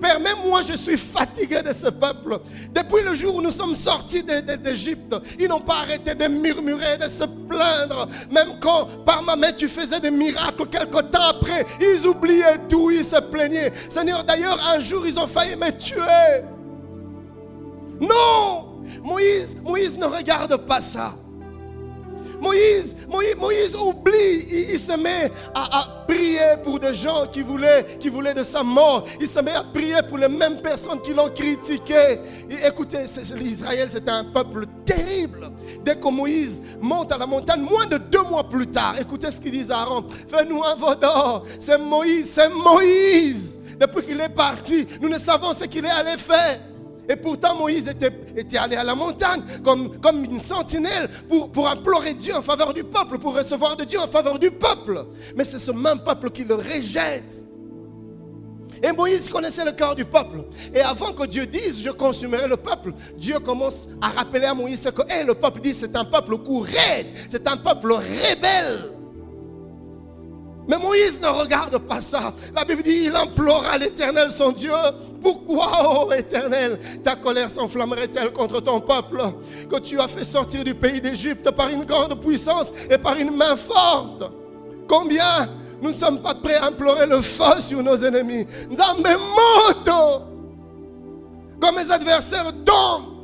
permets-moi, je suis fatigué de ce peuple. Depuis le jour où nous sommes sortis d'Égypte, ils n'ont pas arrêté de murmurer, de se plaindre. Même quand par ma main tu faisais des miracles, quelque temps après, ils oubliaient tout, ils se plaignaient. Seigneur, d'ailleurs, un jour, ils ont failli me tuer. Non, Moïse ne regarde pas ça. Moïse oublie, il se met à prier pour des gens qui voulaient de sa mort. Il se met à prier pour les mêmes personnes qui l'ont critiqué. Et écoutez, Israël, c'était un peuple terrible. Dès que Moïse monte à la montagne, moins de 2 mois plus tard, écoutez ce qu'il dit à Aaron, fais-nous un veau d'or. C'est Moïse. Depuis qu'il est parti, nous ne savons ce qu'il est allé faire. Et pourtant Moïse était allé à la montagne comme une sentinelle pour implorer Dieu en faveur du peuple, pour recevoir de Dieu en faveur du peuple. Mais c'est ce même peuple qui le rejette. Et Moïse connaissait le cœur du peuple. Et avant que Dieu dise, je consumerai le peuple, Dieu commence à rappeler à Moïse ce que le peuple dit, c'est un peuple courant, c'est un peuple rebelle. Mais Moïse ne regarde pas ça. La Bible dit, il implora l'Éternel son Dieu. Pourquoi, ô Éternel, ta colère s'enflammerait-elle contre ton peuple que tu as fait sortir du pays d'Égypte par une grande puissance et par une main forte? Combien nous ne sommes pas prêts à implorer le feu sur nos ennemis? Nzambe moto, comme mes adversaires tombent.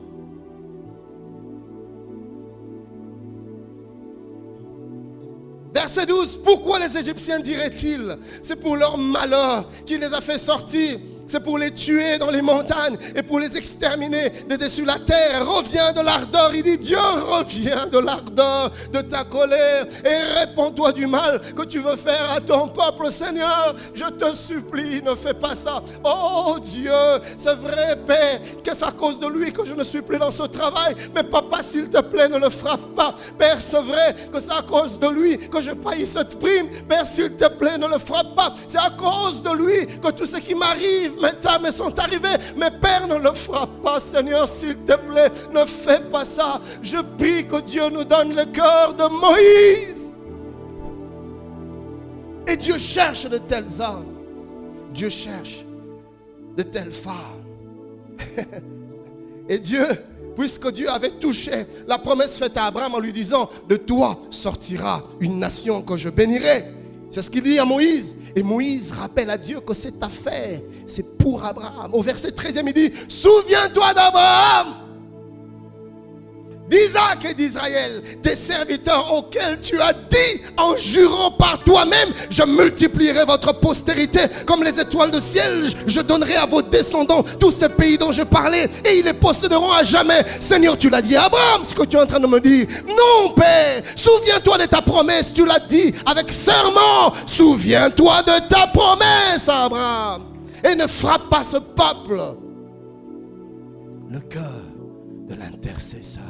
Verset 12, pourquoi les Égyptiens diraient-ils? C'est pour leur malheur qu'il les a fait sortir. C'est pour les tuer dans les montagnes et pour les exterminer de dessus la terre. Reviens de l'ardeur. Il dit, Dieu, reviens de l'ardeur de ta colère et réponds-toi du mal que tu veux faire à ton peuple. Seigneur, je te supplie, ne fais pas ça. Oh Dieu, c'est vrai, Père, que c'est à cause de lui que je ne suis plus dans ce travail. Mais papa, s'il te plaît, ne le frappe pas. Père, c'est vrai que c'est à cause de lui que je paye cette prime. Père, s'il te plaît, ne le frappe pas. C'est à cause de lui que tout ce qui m'arrive maintenant me sont arrivés. Mais Père, ne le frappe pas. Seigneur, s'il te plaît, ne fais pas ça. Je prie que Dieu nous donne le cœur de Moïse. Et Dieu cherche de tels hommes. Dieu cherche de telles femmes. Et Dieu, puisque Dieu avait touché la promesse faite à Abraham en lui disant, de toi sortira une nation que je bénirai. C'est ce qu'il dit à Moïse. Et Moïse rappelle à Dieu que cette affaire, c'est pour Abraham. Au verset 13, il dit, souviens-toi d'Abraham, d'Isaac et d'Israël, tes serviteurs auxquels tu as dit en jurant par toi-même, je multiplierai votre postérité comme les étoiles du ciel, je donnerai à vos descendants tous ces pays dont je parlais et ils les posséderont à jamais. Seigneur, tu l'as dit à Abraham, ce que tu es en train de me dire. Non, Père, souviens-toi de ta promesse, tu l'as dit avec serment. Souviens-toi de ta promesse, Abraham, et ne frappe pas ce peuple. Le cœur de l'intercesseur.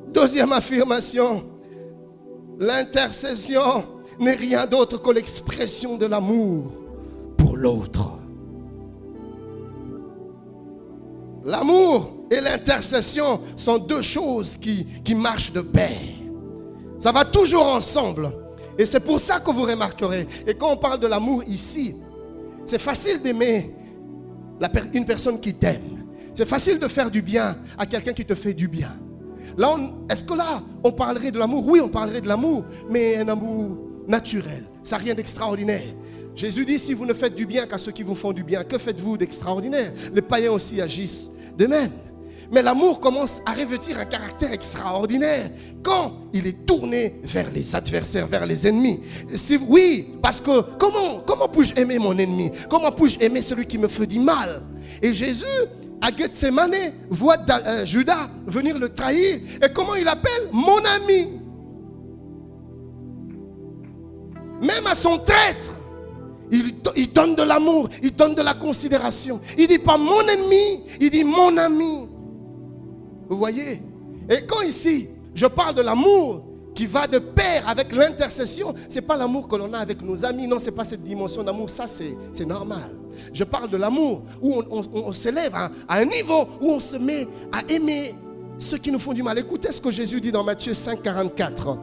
Deuxième affirmation, l'intercession n'est rien d'autre que l'expression de l'amour pour l'autre. L'amour et l'intercession sont deux choses qui marchent de pair. Ça va toujours ensemble. Et c'est pour ça que vous remarquerez. Et quand on parle de l'amour ici, c'est facile d'aimer une personne qui t'aime. C'est facile de faire du bien à quelqu'un qui te fait du bien. Là, est-ce que là, on parlerait de l'amour? Oui, on parlerait de l'amour, mais un amour naturel. Ça n'a rien d'extraordinaire. Jésus dit, si vous ne faites du bien qu'à ceux qui vous font du bien, que faites-vous d'extraordinaire? Les païens aussi agissent de même. Mais l'amour commence à revêtir un caractère extraordinaire quand il est tourné vers les adversaires, vers les ennemis. Oui, parce que comment puis-je aimer mon ennemi? Comment puis-je aimer celui qui me fait du mal? Et Jésus, à Gethsemane, voit Judas venir le trahir. Et comment il appelle? Mon ami. Même à son traître, il donne de l'amour, il donne de la considération. Il dit pas mon ennemi, il dit mon ami. Vous voyez? Et quand ici, je parle de l'amour qui va de pair avec l'intercession, ce n'est pas l'amour que l'on a avec nos amis. Non, ce n'est pas cette dimension d'amour. Ça, c'est normal. Je parle de l'amour où on s'élève à un niveau où on se met à aimer ceux qui nous font du mal. Écoutez ce que Jésus dit dans Matthieu 5, 44.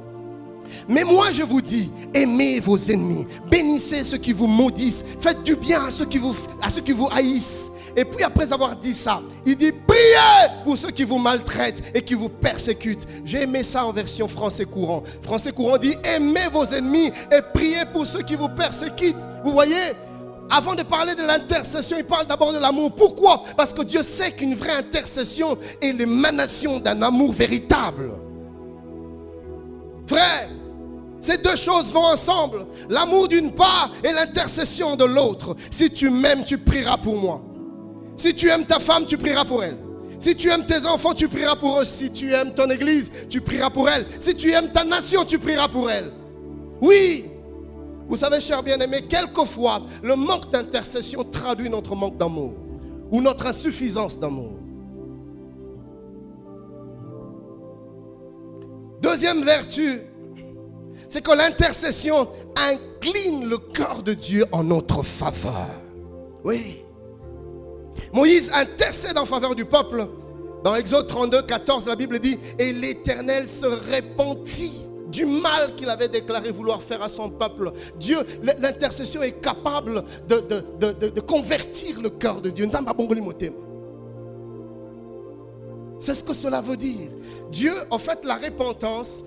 Mais moi je vous dis, aimez vos ennemis, bénissez ceux qui vous maudissent, faites du bien à ceux qui vous haïssent. Et puis après avoir dit ça, il dit, priez pour ceux qui vous maltraitent et qui vous persécutent. J'ai aimé ça en version français courant. Français courant dit, aimez vos ennemis et priez pour ceux qui vous persécutent. Vous voyez? Avant de parler de l'intercession, il parle d'abord de l'amour. Pourquoi? Parce que Dieu sait qu'une vraie intercession est l'émanation d'un amour véritable. Frère, ces deux choses vont ensemble. L'amour d'une part et l'intercession de l'autre. Si tu m'aimes, tu prieras pour moi. Si tu aimes ta femme, tu prieras pour elle. Si tu aimes tes enfants, tu prieras pour eux. Si tu aimes ton église, tu prieras pour elle. Si tu aimes ta nation, tu prieras pour elle. Oui. Vous savez, chers bien-aimés, quelquefois, le manque d'intercession traduit notre manque d'amour ou notre insuffisance d'amour. Deuxième vertu, c'est que l'intercession incline le cœur de Dieu en notre faveur. Oui. Moïse intercède en faveur du peuple. Dans Exode 32, 14, la Bible dit « Et l'Éternel se repentit du mal qu'il avait déclaré vouloir faire à son peuple. » Dieu, l'intercession est capable de convertir le cœur de Dieu. C'est ce que cela veut dire. Dieu, en fait, la repentance,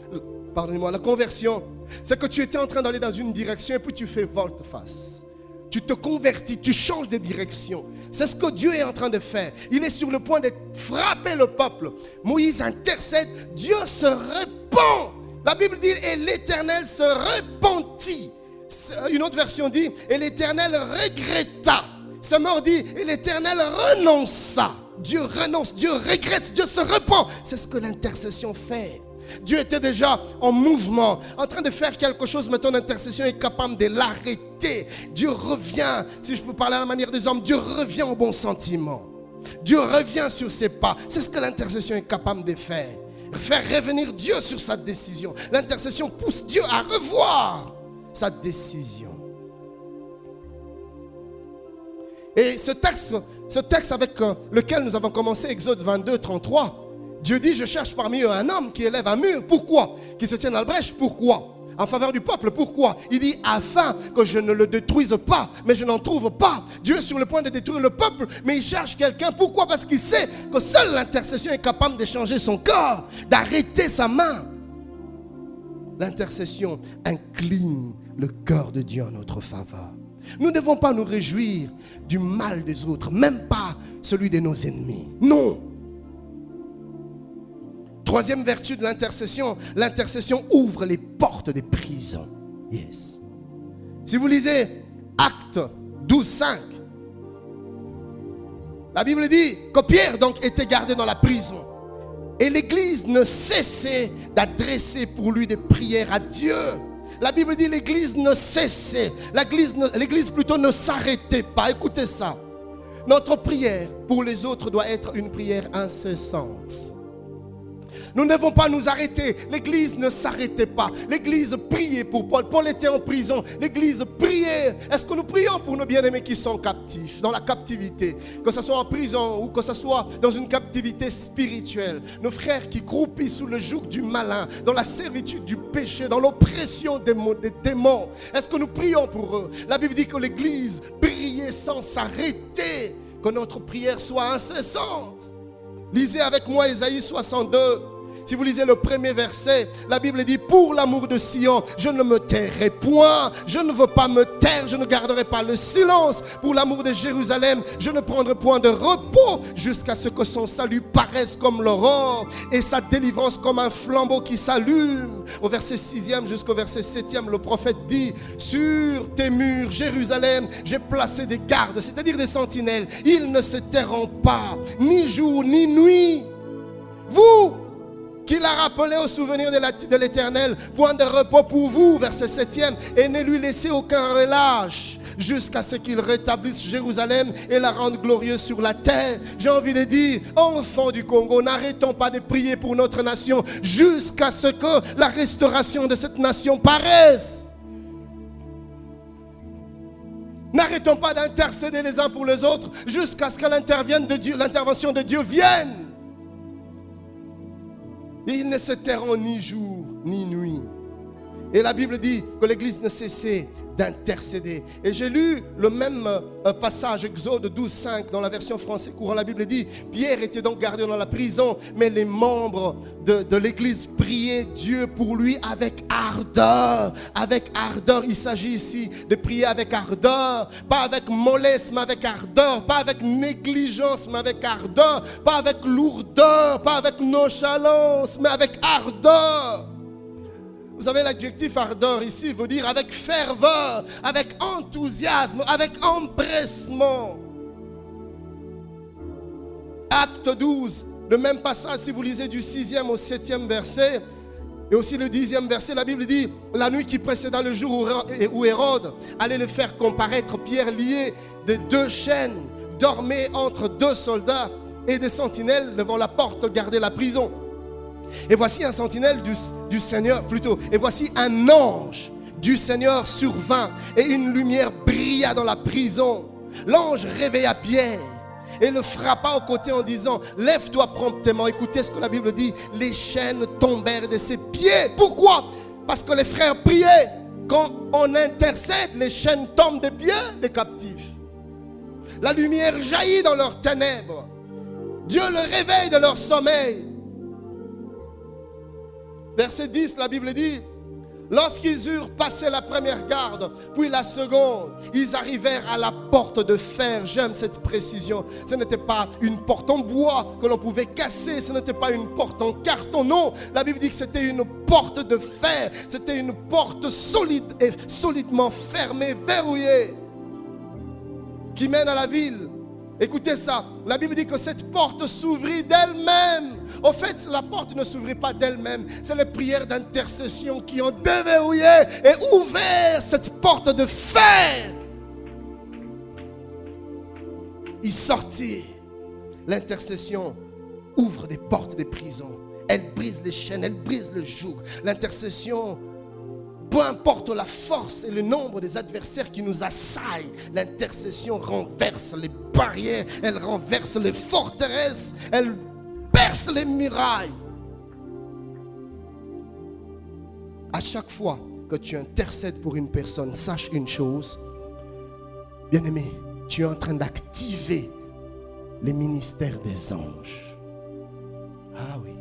pardonnez-moi, la conversion, c'est que tu étais en train d'aller dans une direction et puis tu fais volte-face. Tu te convertis, tu changes de direction. C'est ce que Dieu est en train de faire. Il est sur le point de frapper le peuple. Moïse intercède, Dieu se repent. La Bible dit, et l'Éternel se repentit. Une autre version dit, et l'Éternel regretta. Sa mort dit, et l'Éternel renonça. Dieu renonce, Dieu regrette, Dieu se repent. C'est ce que l'intercession fait. Dieu était déjà en mouvement, en train de faire quelque chose, mais ton intercession est capable de l'arrêter. Dieu revient, si je peux parler à la manière des hommes, Dieu revient au bon sentiment. Dieu revient sur ses pas. C'est ce que l'intercession est capable de faire. Faire revenir Dieu sur sa décision. L'intercession pousse Dieu à revoir sa décision. Et ce texte avec lequel nous avons commencé, Exode 22, 33, Dieu dit, je cherche parmi eux un homme qui élève un mur. Pourquoi? Qui se tienne à la brèche. Pourquoi? En faveur du peuple. Pourquoi? Il dit, afin que je ne le détruise pas. Mais je n'en trouve pas. Dieu est sur le point de détruire le peuple, mais il cherche quelqu'un. Pourquoi? Parce qu'il sait que seule l'intercession est capable de changer son cœur, d'arrêter sa main. L'intercession incline le cœur de Dieu en notre faveur. Nous ne devons pas nous réjouir du mal des autres, même pas celui de nos ennemis. Non. Troisième vertu de l'intercession, l'intercession ouvre les portes des prisons. Yes. Si vous lisez Actes 12, 5, la Bible dit que Pierre donc était gardé dans la prison. Et l'église ne cessait d'adresser pour lui des prières à Dieu. La Bible dit l'église ne cessait, l'église plutôt ne s'arrêtait pas. Écoutez ça. Notre prière pour les autres doit être une prière incessante. Nous ne devons pas nous arrêter. L'église ne s'arrêtait pas. L'église priait pour Paul. Paul était en prison. L'église priait. Est-ce que nous prions pour nos bien-aimés qui sont captifs, dans la captivité, que ce soit en prison ou que ce soit dans une captivité spirituelle? Nos frères qui croupissent sous le joug du malin, dans la servitude du péché, dans l'oppression des démons. Est-ce que nous prions pour eux? La Bible dit que l'église priait sans s'arrêter. Que notre prière soit incessante. Lisez avec moi Ésaïe 62. Si vous lisez le premier verset, la Bible dit, pour l'amour de Sion, je ne me tairai point. Je ne veux pas me taire, je ne garderai pas le silence. Pour l'amour de Jérusalem, je ne prendrai point de repos jusqu'à ce que son salut paraisse comme l'aurore et sa délivrance comme un flambeau qui s'allume. Au verset 6e jusqu'au verset 7e, le prophète dit, sur tes murs, Jérusalem, j'ai placé des gardes, c'est-à-dire des sentinelles. Ils ne se tairont pas, ni jour ni nuit. Vous qui l'a rappelé au souvenir de l'Éternel, point de repos pour vous, verset 7e, et ne lui laissez aucun relâche, jusqu'à ce qu'il rétablisse Jérusalem et la rende glorieuse sur la terre. J'ai envie de dire, enfants du Congo, n'arrêtons pas de prier pour notre nation, jusqu'à ce que la restauration de cette nation paraisse. N'arrêtons pas d'intercéder les uns pour les autres, jusqu'à ce que l'intervention de Dieu vienne. Ils ne se tairont ni jour ni nuit. Et la Bible dit que l'église ne cessait d'intercéder. Et j'ai lu le même passage, Exode 12, 5, dans la version française courant. La Bible dit, Pierre était donc gardé dans la prison, mais les membres de l'église priaient Dieu pour lui avec ardeur. Avec ardeur, il s'agit ici de prier avec ardeur, pas avec mollesse, mais avec ardeur, pas avec négligence, mais avec ardeur, pas avec lourdeur, pas avec nonchalance, mais avec ardeur. Vous Vous avez l'adjectif ardeur ici, il veut dire avec ferveur, avec enthousiasme, avec empressement. Acte 12, le même passage, si vous lisez du 6e au 7e verset, et aussi le 10e verset, la Bible dit, la nuit qui précéda le jour où Hérode allait le faire comparaître, Pierre lié de 2 chaînes, dormait entre 2 soldats et des sentinelles devant la porte gardaient la prison. Et voici un sentinelle du Seigneur, plutôt, et voici un ange du Seigneur survint, et une lumière brilla dans la prison. L'ange réveilla Pierre et le frappa au côté en disant, lève-toi promptement. Écoutez ce que la Bible dit, les chaînes tombèrent de ses pieds. Pourquoi? Parce que les frères priaient. Quand on intercède, les chaînes tombent des pieds des captifs. La lumière jaillit dans leurs ténèbres. Dieu le réveille de leur sommeil. Verset 10, la Bible dit, lorsqu'ils eurent passé la première garde, puis la seconde, ils arrivèrent à la porte de fer. J'aime cette précision. Ce n'était pas une porte en bois que l'on pouvait casser. Ce n'était pas une porte en carton. Non, la Bible dit que c'était une porte de fer. C'était une porte solide et solidement fermée, verrouillée, qui mène à la ville. Écoutez ça, la Bible dit que cette porte s'ouvrit d'elle-même. Au fait, la porte ne s'ouvrit pas d'elle-même. C'est les prières d'intercession qui ont déverrouillé et ouvert cette porte de fer. Ils sortirent. L'intercession ouvre des portes des prisons. Elle brise les chaînes, elle brise le joug. L'intercession, peu importe la force et le nombre des adversaires qui nous assaillent, l'intercession renverse les barrières, elle renverse les forteresses, elle perce les murailles. À chaque fois que tu intercèdes pour une personne, sache une chose, bien-aimé, tu es en train d'activer les ministères des anges. Ah oui.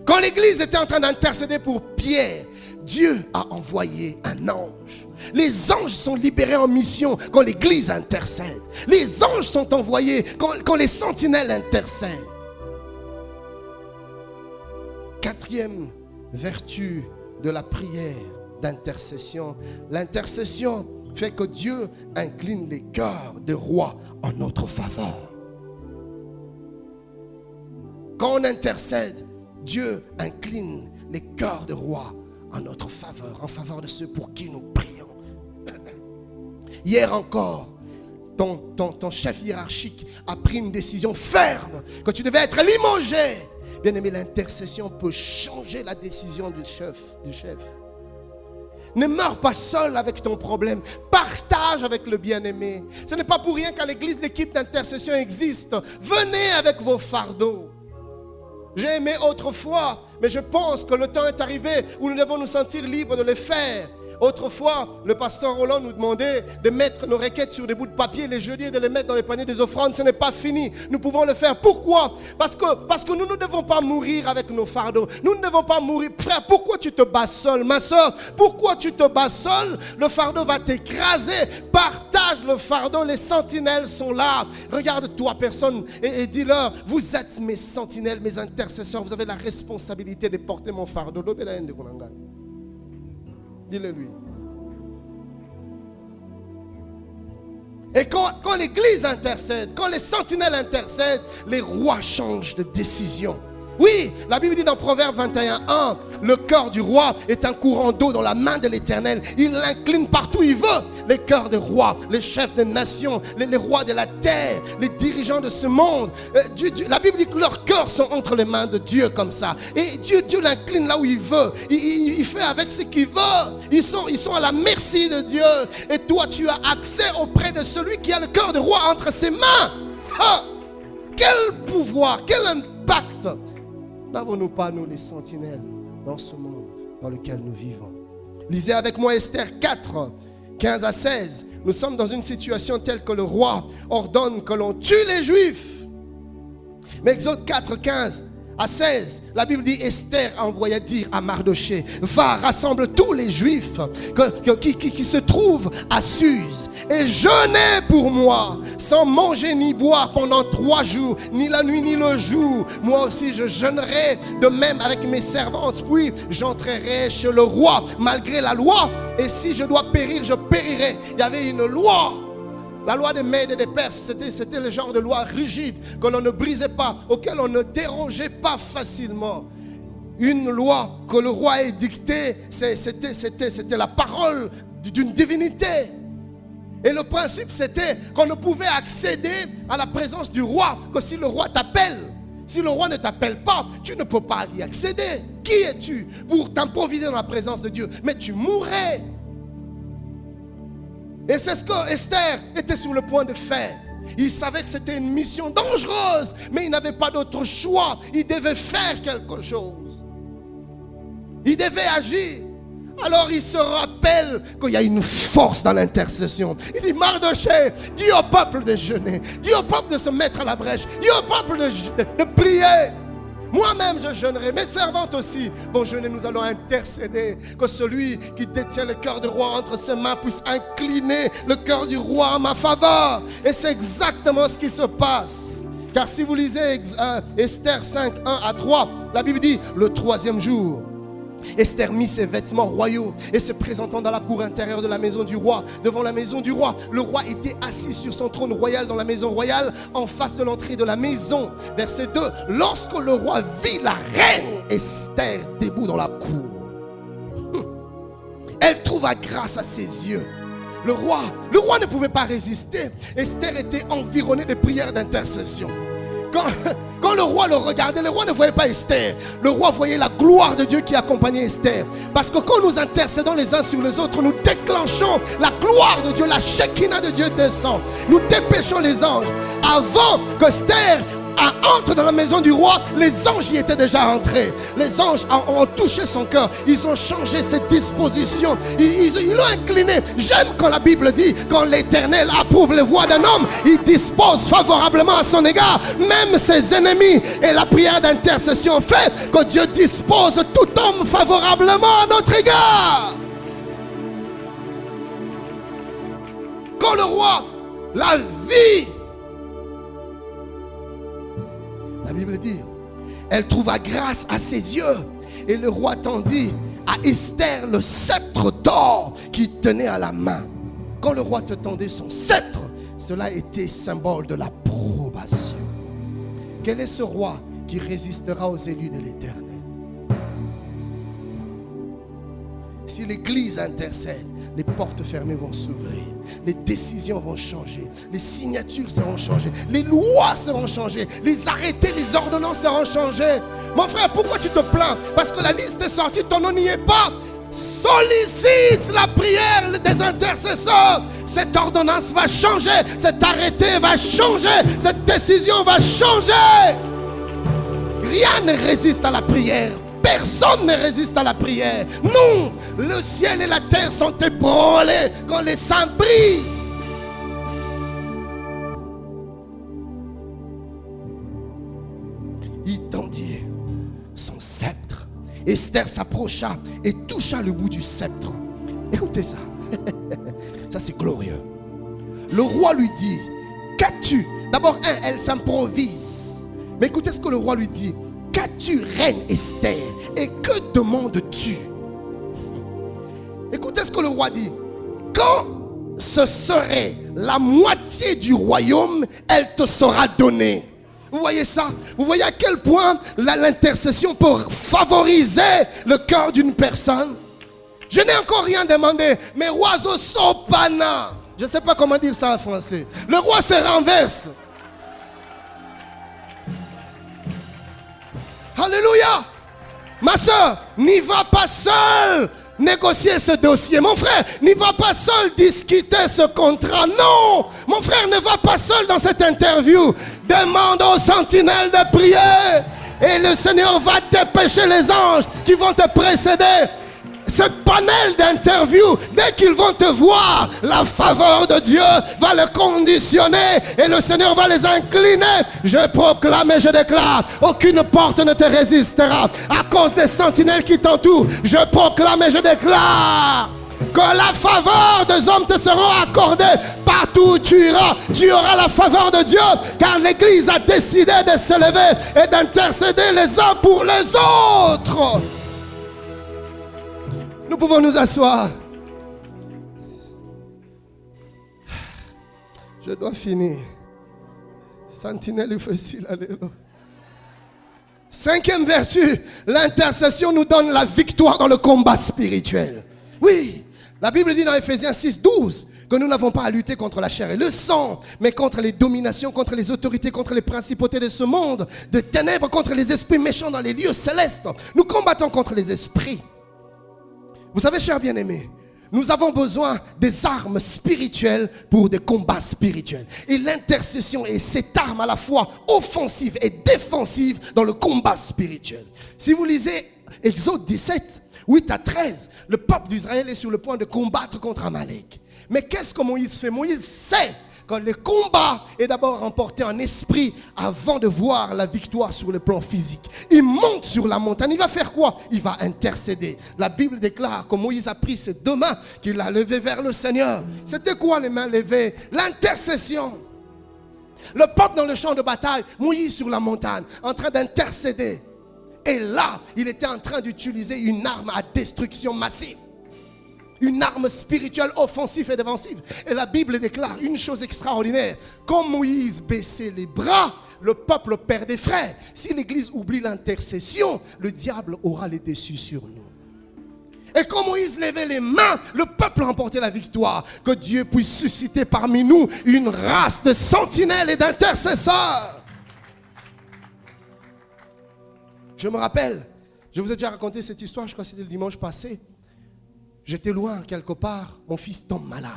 Quand l'Église était en train d'intercéder pour Pierre, Dieu a envoyé un ange. Les anges sont libérés en mission quand l'Église intercède. Les anges sont envoyés quand les sentinelles intercèdent. 4e vertu de la prière d'intercession. L'intercession fait que Dieu incline les cœurs des rois en notre faveur. Quand on intercède, Dieu incline les cœurs des rois en notre faveur, en faveur de ceux pour qui nous prions. Hier encore, ton chef hiérarchique a pris une décision ferme que tu devais être limogé. Bien aimé, l'intercession peut changer la décision du chef. Ne meurs pas seul avec ton problème. Partage avec le bien-aimé. Ce n'est pas pour rien qu'à l'église, l'équipe d'intercession existe. Venez avec vos fardeaux. J'ai aimé autrefois, mais je pense que le temps est arrivé où nous devons nous sentir libres de le faire. Autrefois, le pasteur Roland nous demandait de mettre nos requêtes sur des bouts de papier les jeudis et de les mettre dans les paniers des offrandes. Ce n'est pas fini. Nous pouvons le faire. Pourquoi? Parce que nous ne devons pas mourir avec nos fardeaux. Nous ne devons pas mourir. Frère, pourquoi tu te bats seul? Ma soeur, pourquoi tu te bats seul? Le fardeau va t'écraser. Partage le fardeau. Les sentinelles sont là. Regarde-toi, personne, et dis-leur, vous êtes mes sentinelles, mes intercesseurs. Vous avez la responsabilité de porter mon fardeau. Dis-le lui. Et quand l'église intercède, quand les sentinelles intercèdent, les rois changent de décision. Oui, la Bible dit dans Proverbe 21:1, le cœur du roi est un courant d'eau dans la main de l'Éternel. Il l'incline partout où il veut. Les cœurs des rois, les chefs des nations, les rois de la terre, les dirigeants de ce monde. La Bible dit que leurs cœurs sont entre les mains de Dieu comme ça. Et Dieu l'incline là où il veut. Il fait avec ce qu'il veut. Ils sont à la merci de Dieu. Et toi, tu as accès auprès de celui qui a le cœur du roi entre ses mains. Ah, quel pouvoir, quel impact n'avons-nous pas, nous, les sentinelles, dans ce monde dans lequel nous vivons? Lisez avec moi Esther 4, 15 à 16. Nous sommes dans une situation telle que le roi ordonne que l'on tue les Juifs. Mais Exode 4, 15. À 16, la Bible dit, Esther envoya dire à Mardochée, va, rassemble tous les Juifs qui se trouvent à Suse et jeûnez pour moi, sans manger ni boire pendant 3 jours, ni la nuit ni le jour. Moi aussi je jeûnerai, de même avec mes servantes, puis j'entrerai chez le roi malgré la loi, et si je dois périr, je périrai. Il y avait une loi. La loi des Mèdes et des Perses, c'était le genre de loi rigide que l'on ne brisait pas, auquel on ne dérogeait pas facilement. Une loi que le roi ait dictée, c'était la parole d'une divinité. Et le principe, c'était qu'on ne pouvait accéder à la présence du roi que si le roi t'appelle. Si le roi ne t'appelle pas, tu ne peux pas y accéder. Qui es-tu pour t'improviser dans la présence de Dieu? Mais tu mourrais. Et c'est ce que Esther était sur le point de faire. Il savait que c'était une mission dangereuse, mais il n'avait pas d'autre choix. Il devait faire quelque chose. Il devait agir. Alors il se rappelle qu'il y a une force dans l'intercession. Il dit, Mardochée, dis au peuple de jeûner. Dis au peuple de se mettre à la brèche. Dis au peuple de prier. Moi-même je jeûnerai, mes servantes aussi vont jeûner, nous allons intercéder. Que celui qui détient le cœur du roi entre ses mains puisse incliner le cœur du roi en ma faveur. Et c'est exactement ce qui se passe. Car si vous lisez Esther 5, 1 à 3, la Bible dit, le 3e jour, Esther mit ses vêtements royaux et se présentant dans la cour intérieure de la maison du roi, devant la maison du roi. Le roi était assis sur son trône royal dans la maison royale, en face de l'entrée de la maison. Verset 2, lorsque le roi vit la reine Esther debout dans la cour, elle trouva grâce à ses yeux. Le roi ne pouvait pas résister. Esther était environnée de prières d'intercession. Quand le roi le regardait, le roi ne voyait pas Esther. Le roi voyait la gloire de Dieu qui accompagnait Esther. Parce que quand nous intercédons les uns sur les autres, nous déclenchons la gloire de Dieu, la Shekinah de Dieu descend. Nous dépêchons les anges. Avant que Esther entre dans la maison du roi, les anges y étaient déjà entrés. Les anges ont touché son cœur. Ils ont changé ses dispositions. Ils l'ont incliné. J'aime quand la Bible dit, quand l'Éternel approuve les voies d'un homme, il dispose favorablement à son égard même ses ennemis. Et la prière d'intercession fait que Dieu dispose tout homme favorablement à notre égard. Quand le roi la vit, la Bible dit, elle trouva grâce à ses yeux. Et le roi tendit à Esther le sceptre d'or qu'il tenait à la main. Quand le roi te tendait son sceptre, cela était symbole de l'approbation. Quel est ce roi qui résistera aux élus de l'Éternel? Si l'Église intercède, les portes fermées vont s'ouvrir, les décisions vont changer, les signatures seront changées, les lois seront changées, les arrêtés, les ordonnances seront changées. Mon frère, pourquoi tu te plains? Parce que la liste est sortie, ton nom n'y est pas. Sollicite la prière des intercesseurs. Cette ordonnance va changer, cet arrêté va changer, cette décision va changer. Rien ne résiste à la prière. Personne ne résiste à la prière. Non, le ciel et la terre sont ébranlés quand les saints prient. Il tendit son sceptre. Esther s'approcha et toucha le bout du sceptre. Écoutez ça. Ça c'est glorieux. Le roi lui dit, qu'as-tu? D'abord, elle s'improvise. Mais écoutez ce que le roi lui dit. Qu'as-tu, reine Esther? Et que demandes-tu? Écoutez ce que le roi dit. Quand ce serait la moitié du royaume, elle te sera donnée. Vous voyez ça? Vous voyez à quel point l'intercession peut favoriser le cœur d'une personne? Je n'ai encore rien demandé, mais oiseau sopana. Je ne sais pas comment dire ça en français. Le roi se renverse. Alléluia. Ma soeur, n'y va pas seul négocier ce dossier. Mon frère, n'y va pas seul discuter ce contrat. Non, mon frère, ne va pas seul dans cette interview. Demande aux sentinelles de prier. Et le Seigneur va dépêcher les anges qui vont te précéder. ce panel d'interviews, dès qu'ils vont te voir, la faveur de Dieu va les conditionner et le Seigneur va les incliner. Je proclame et je déclare, aucune porte ne te résistera à cause des sentinelles qui t'entourent. Je proclame et je déclare que la faveur des hommes te sera accordée. Partout où tu iras, tu auras la faveur de Dieu, car l'Église a décidé de s'élever et d'intercéder les uns pour les autres. Nous pouvons nous asseoir. Je dois finir. Sentinelle facile, alléluia. Cinquième vertu, l'intercession nous donne la victoire dans le combat spirituel. Oui, la Bible dit dans Ephésiens 6:12 que nous n'avons pas à lutter contre la chair et le sang, mais contre les dominations, contre les autorités, contre les principautés de ce monde, de ténèbres, contre les esprits méchants dans les lieux célestes. Nous combattons contre les esprits. Vous savez, chers bien-aimés, nous avons besoin des armes spirituelles pour des combats spirituels. Et l'intercession est cette arme à la fois offensive et défensive dans le combat spirituel. Si vous lisez Exode 17, 8 à 13, le peuple d'Israël est sur le point de combattre contre Amalek. Mais qu'est-ce que Moïse fait? Moïse sait que le combat est d'abord remporté en esprit avant de voir la victoire sur le plan physique. Il monte sur la montagne. Il va faire quoi? Il va intercéder. La Bible déclare que Moïse a pris ses deux mains, qu'il a levées vers le Seigneur. C'était quoi les mains levées? L'intercession. Le peuple dans le champ de bataille, Moïse sur la montagne, en train d'intercéder. Et là, il était en train d'utiliser une arme à destruction massive. Une arme spirituelle offensive et défensive. Et la Bible déclare une chose extraordinaire. Quand Moïse baissait les bras, le peuple perdait frère. Si l'Église oublie l'intercession, le diable aura les dessus sur nous. Et quand Moïse levait les mains, le peuple remportait la victoire. Que Dieu puisse susciter parmi nous une race de sentinelles et d'intercesseurs. Je me rappelle, je vous ai déjà raconté cette histoire, je crois que c'était le dimanche passé. J'étais loin quelque part, mon fils tombe malade.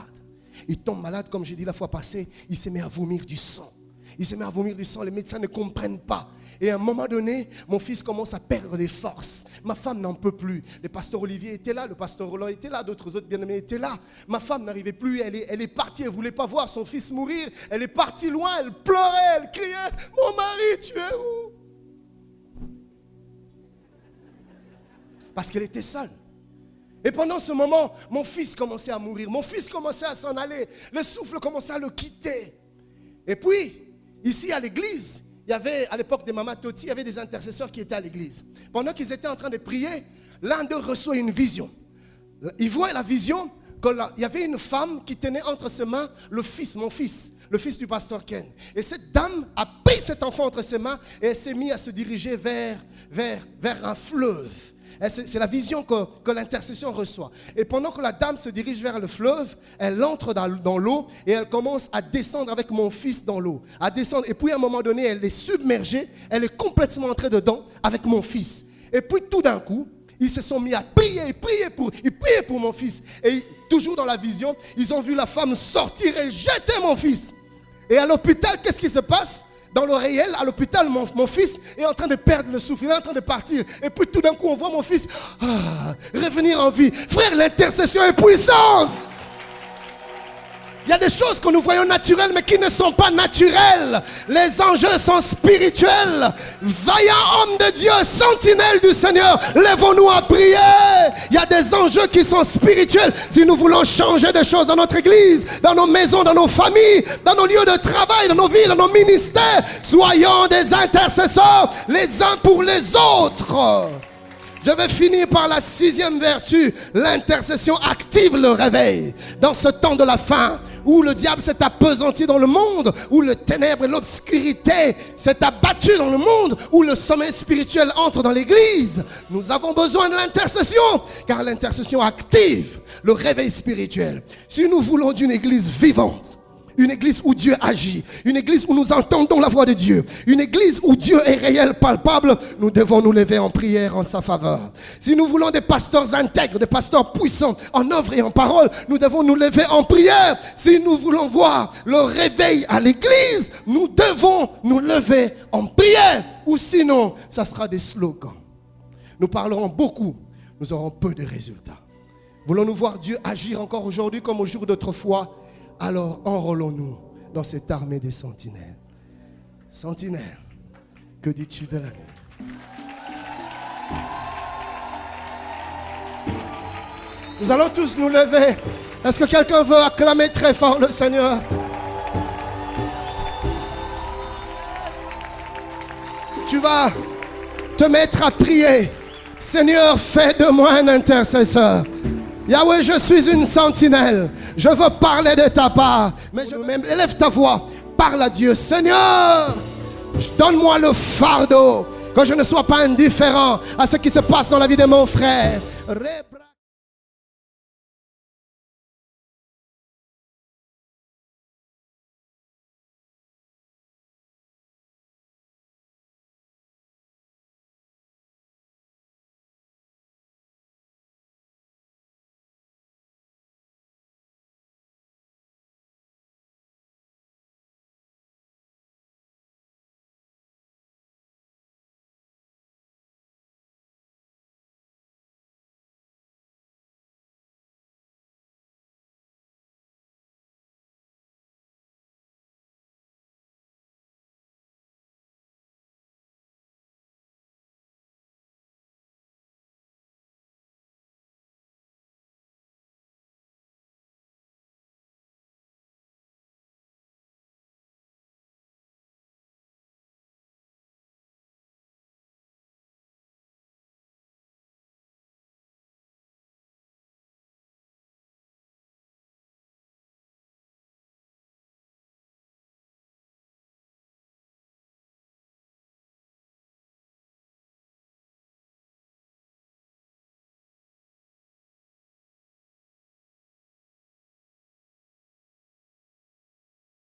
Il tombe malade, comme j'ai dit la fois passée, il se met à vomir du sang. Il se met à vomir du sang, les médecins ne comprennent pas. Et à un moment donné, mon fils commence à perdre des forces. Ma femme n'en peut plus. Le pasteur Olivier était là, le pasteur Roland était là, d'autres autres bien-aimés étaient là. Ma femme n'arrivait plus, elle est partie, elle ne voulait pas voir son fils mourir. Elle est partie loin, elle pleurait, elle criait, « Mon mari, tu es où ?» Parce qu'elle était seule. Et pendant ce moment, mon fils commençait à mourir. Mon fils commençait à s'en aller. Le souffle commençait à le quitter. Et puis, ici à l'église, il y avait, à l'époque de Mama Toti, il y avait des intercesseurs qui étaient à l'église. Pendant qu'ils étaient en train de prier, l'un d'eux reçoit une vision. Il voit la vision qu'il y avait une femme qui tenait entre ses mains le fils, mon fils, le fils du pasteur Ken. Et cette dame a pris cet enfant entre ses mains et elle s'est mise à se diriger vers un fleuve. C'est la vision que l'intercession reçoit. Et pendant que la dame se dirige vers le fleuve, elle entre dans l'eau et elle commence à descendre avec mon fils dans l'eau. À descendre. Et puis à un moment donné, elle est submergée. Elle est complètement entrée dedans avec mon fils. Et puis tout d'un coup, ils se sont mis à prier pour mon fils. Et toujours dans la vision, ils ont vu la femme sortir et jeter mon fils. Et à l'hôpital, qu'est-ce qui se passe? Dans le réel, à l'hôpital, mon fils est en train de perdre le souffle, il est en train de partir. Et puis tout d'un coup, on voit mon fils revenir en vie. Frère, l'intercession est puissante. Il y a des choses que nous voyons naturelles, mais qui ne sont pas naturelles. Les enjeux sont spirituels. Vaillants hommes de Dieu, sentinelles du Seigneur, lèvons-nous à prier. Il y a des enjeux qui sont spirituels. Si nous voulons changer des choses dans notre église, dans nos maisons, dans nos familles, dans nos lieux de travail, dans nos villes, dans nos ministères, soyons des intercesseurs les uns pour les autres. Je vais finir par la sixième vertu. L'intercession active le réveil. Dans ce temps de la fin, où le diable s'est appesanti dans le monde, où le ténèbre et l'obscurité s'est abattu dans le monde, où le sommeil spirituel entre dans l'église, nous avons besoin de l'intercession, car l'intercession active le réveil spirituel. Si nous voulons d'une église vivante, une église où Dieu agit, une église où nous entendons la voix de Dieu, une église où Dieu est réel, palpable, nous devons nous lever en prière en sa faveur. Si nous voulons des pasteurs intègres, des pasteurs puissants en œuvre et en parole, nous devons nous lever en prière. Si nous voulons voir le réveil à l'église, nous devons nous lever en prière. Ou sinon, ça sera des slogans. Nous parlerons beaucoup, nous aurons peu de résultats. Voulons-nous voir Dieu agir encore aujourd'hui comme au jour d'autrefois? Alors enrôlons-nous dans cette armée des sentinelles. Sentinelle, que dis-tu de la nuit? Nous allons tous nous lever. Est-ce que quelqu'un veut acclamer très fort le Seigneur? Tu vas te mettre à prier. Seigneur, fais de moi un intercesseur. Yahweh, je suis une sentinelle. Je veux parler de ta part. Mais même élève ta voix. Parle à Dieu. Seigneur, donne-moi le fardeau. Que je ne sois pas indifférent à ce qui se passe dans la vie de mon frère.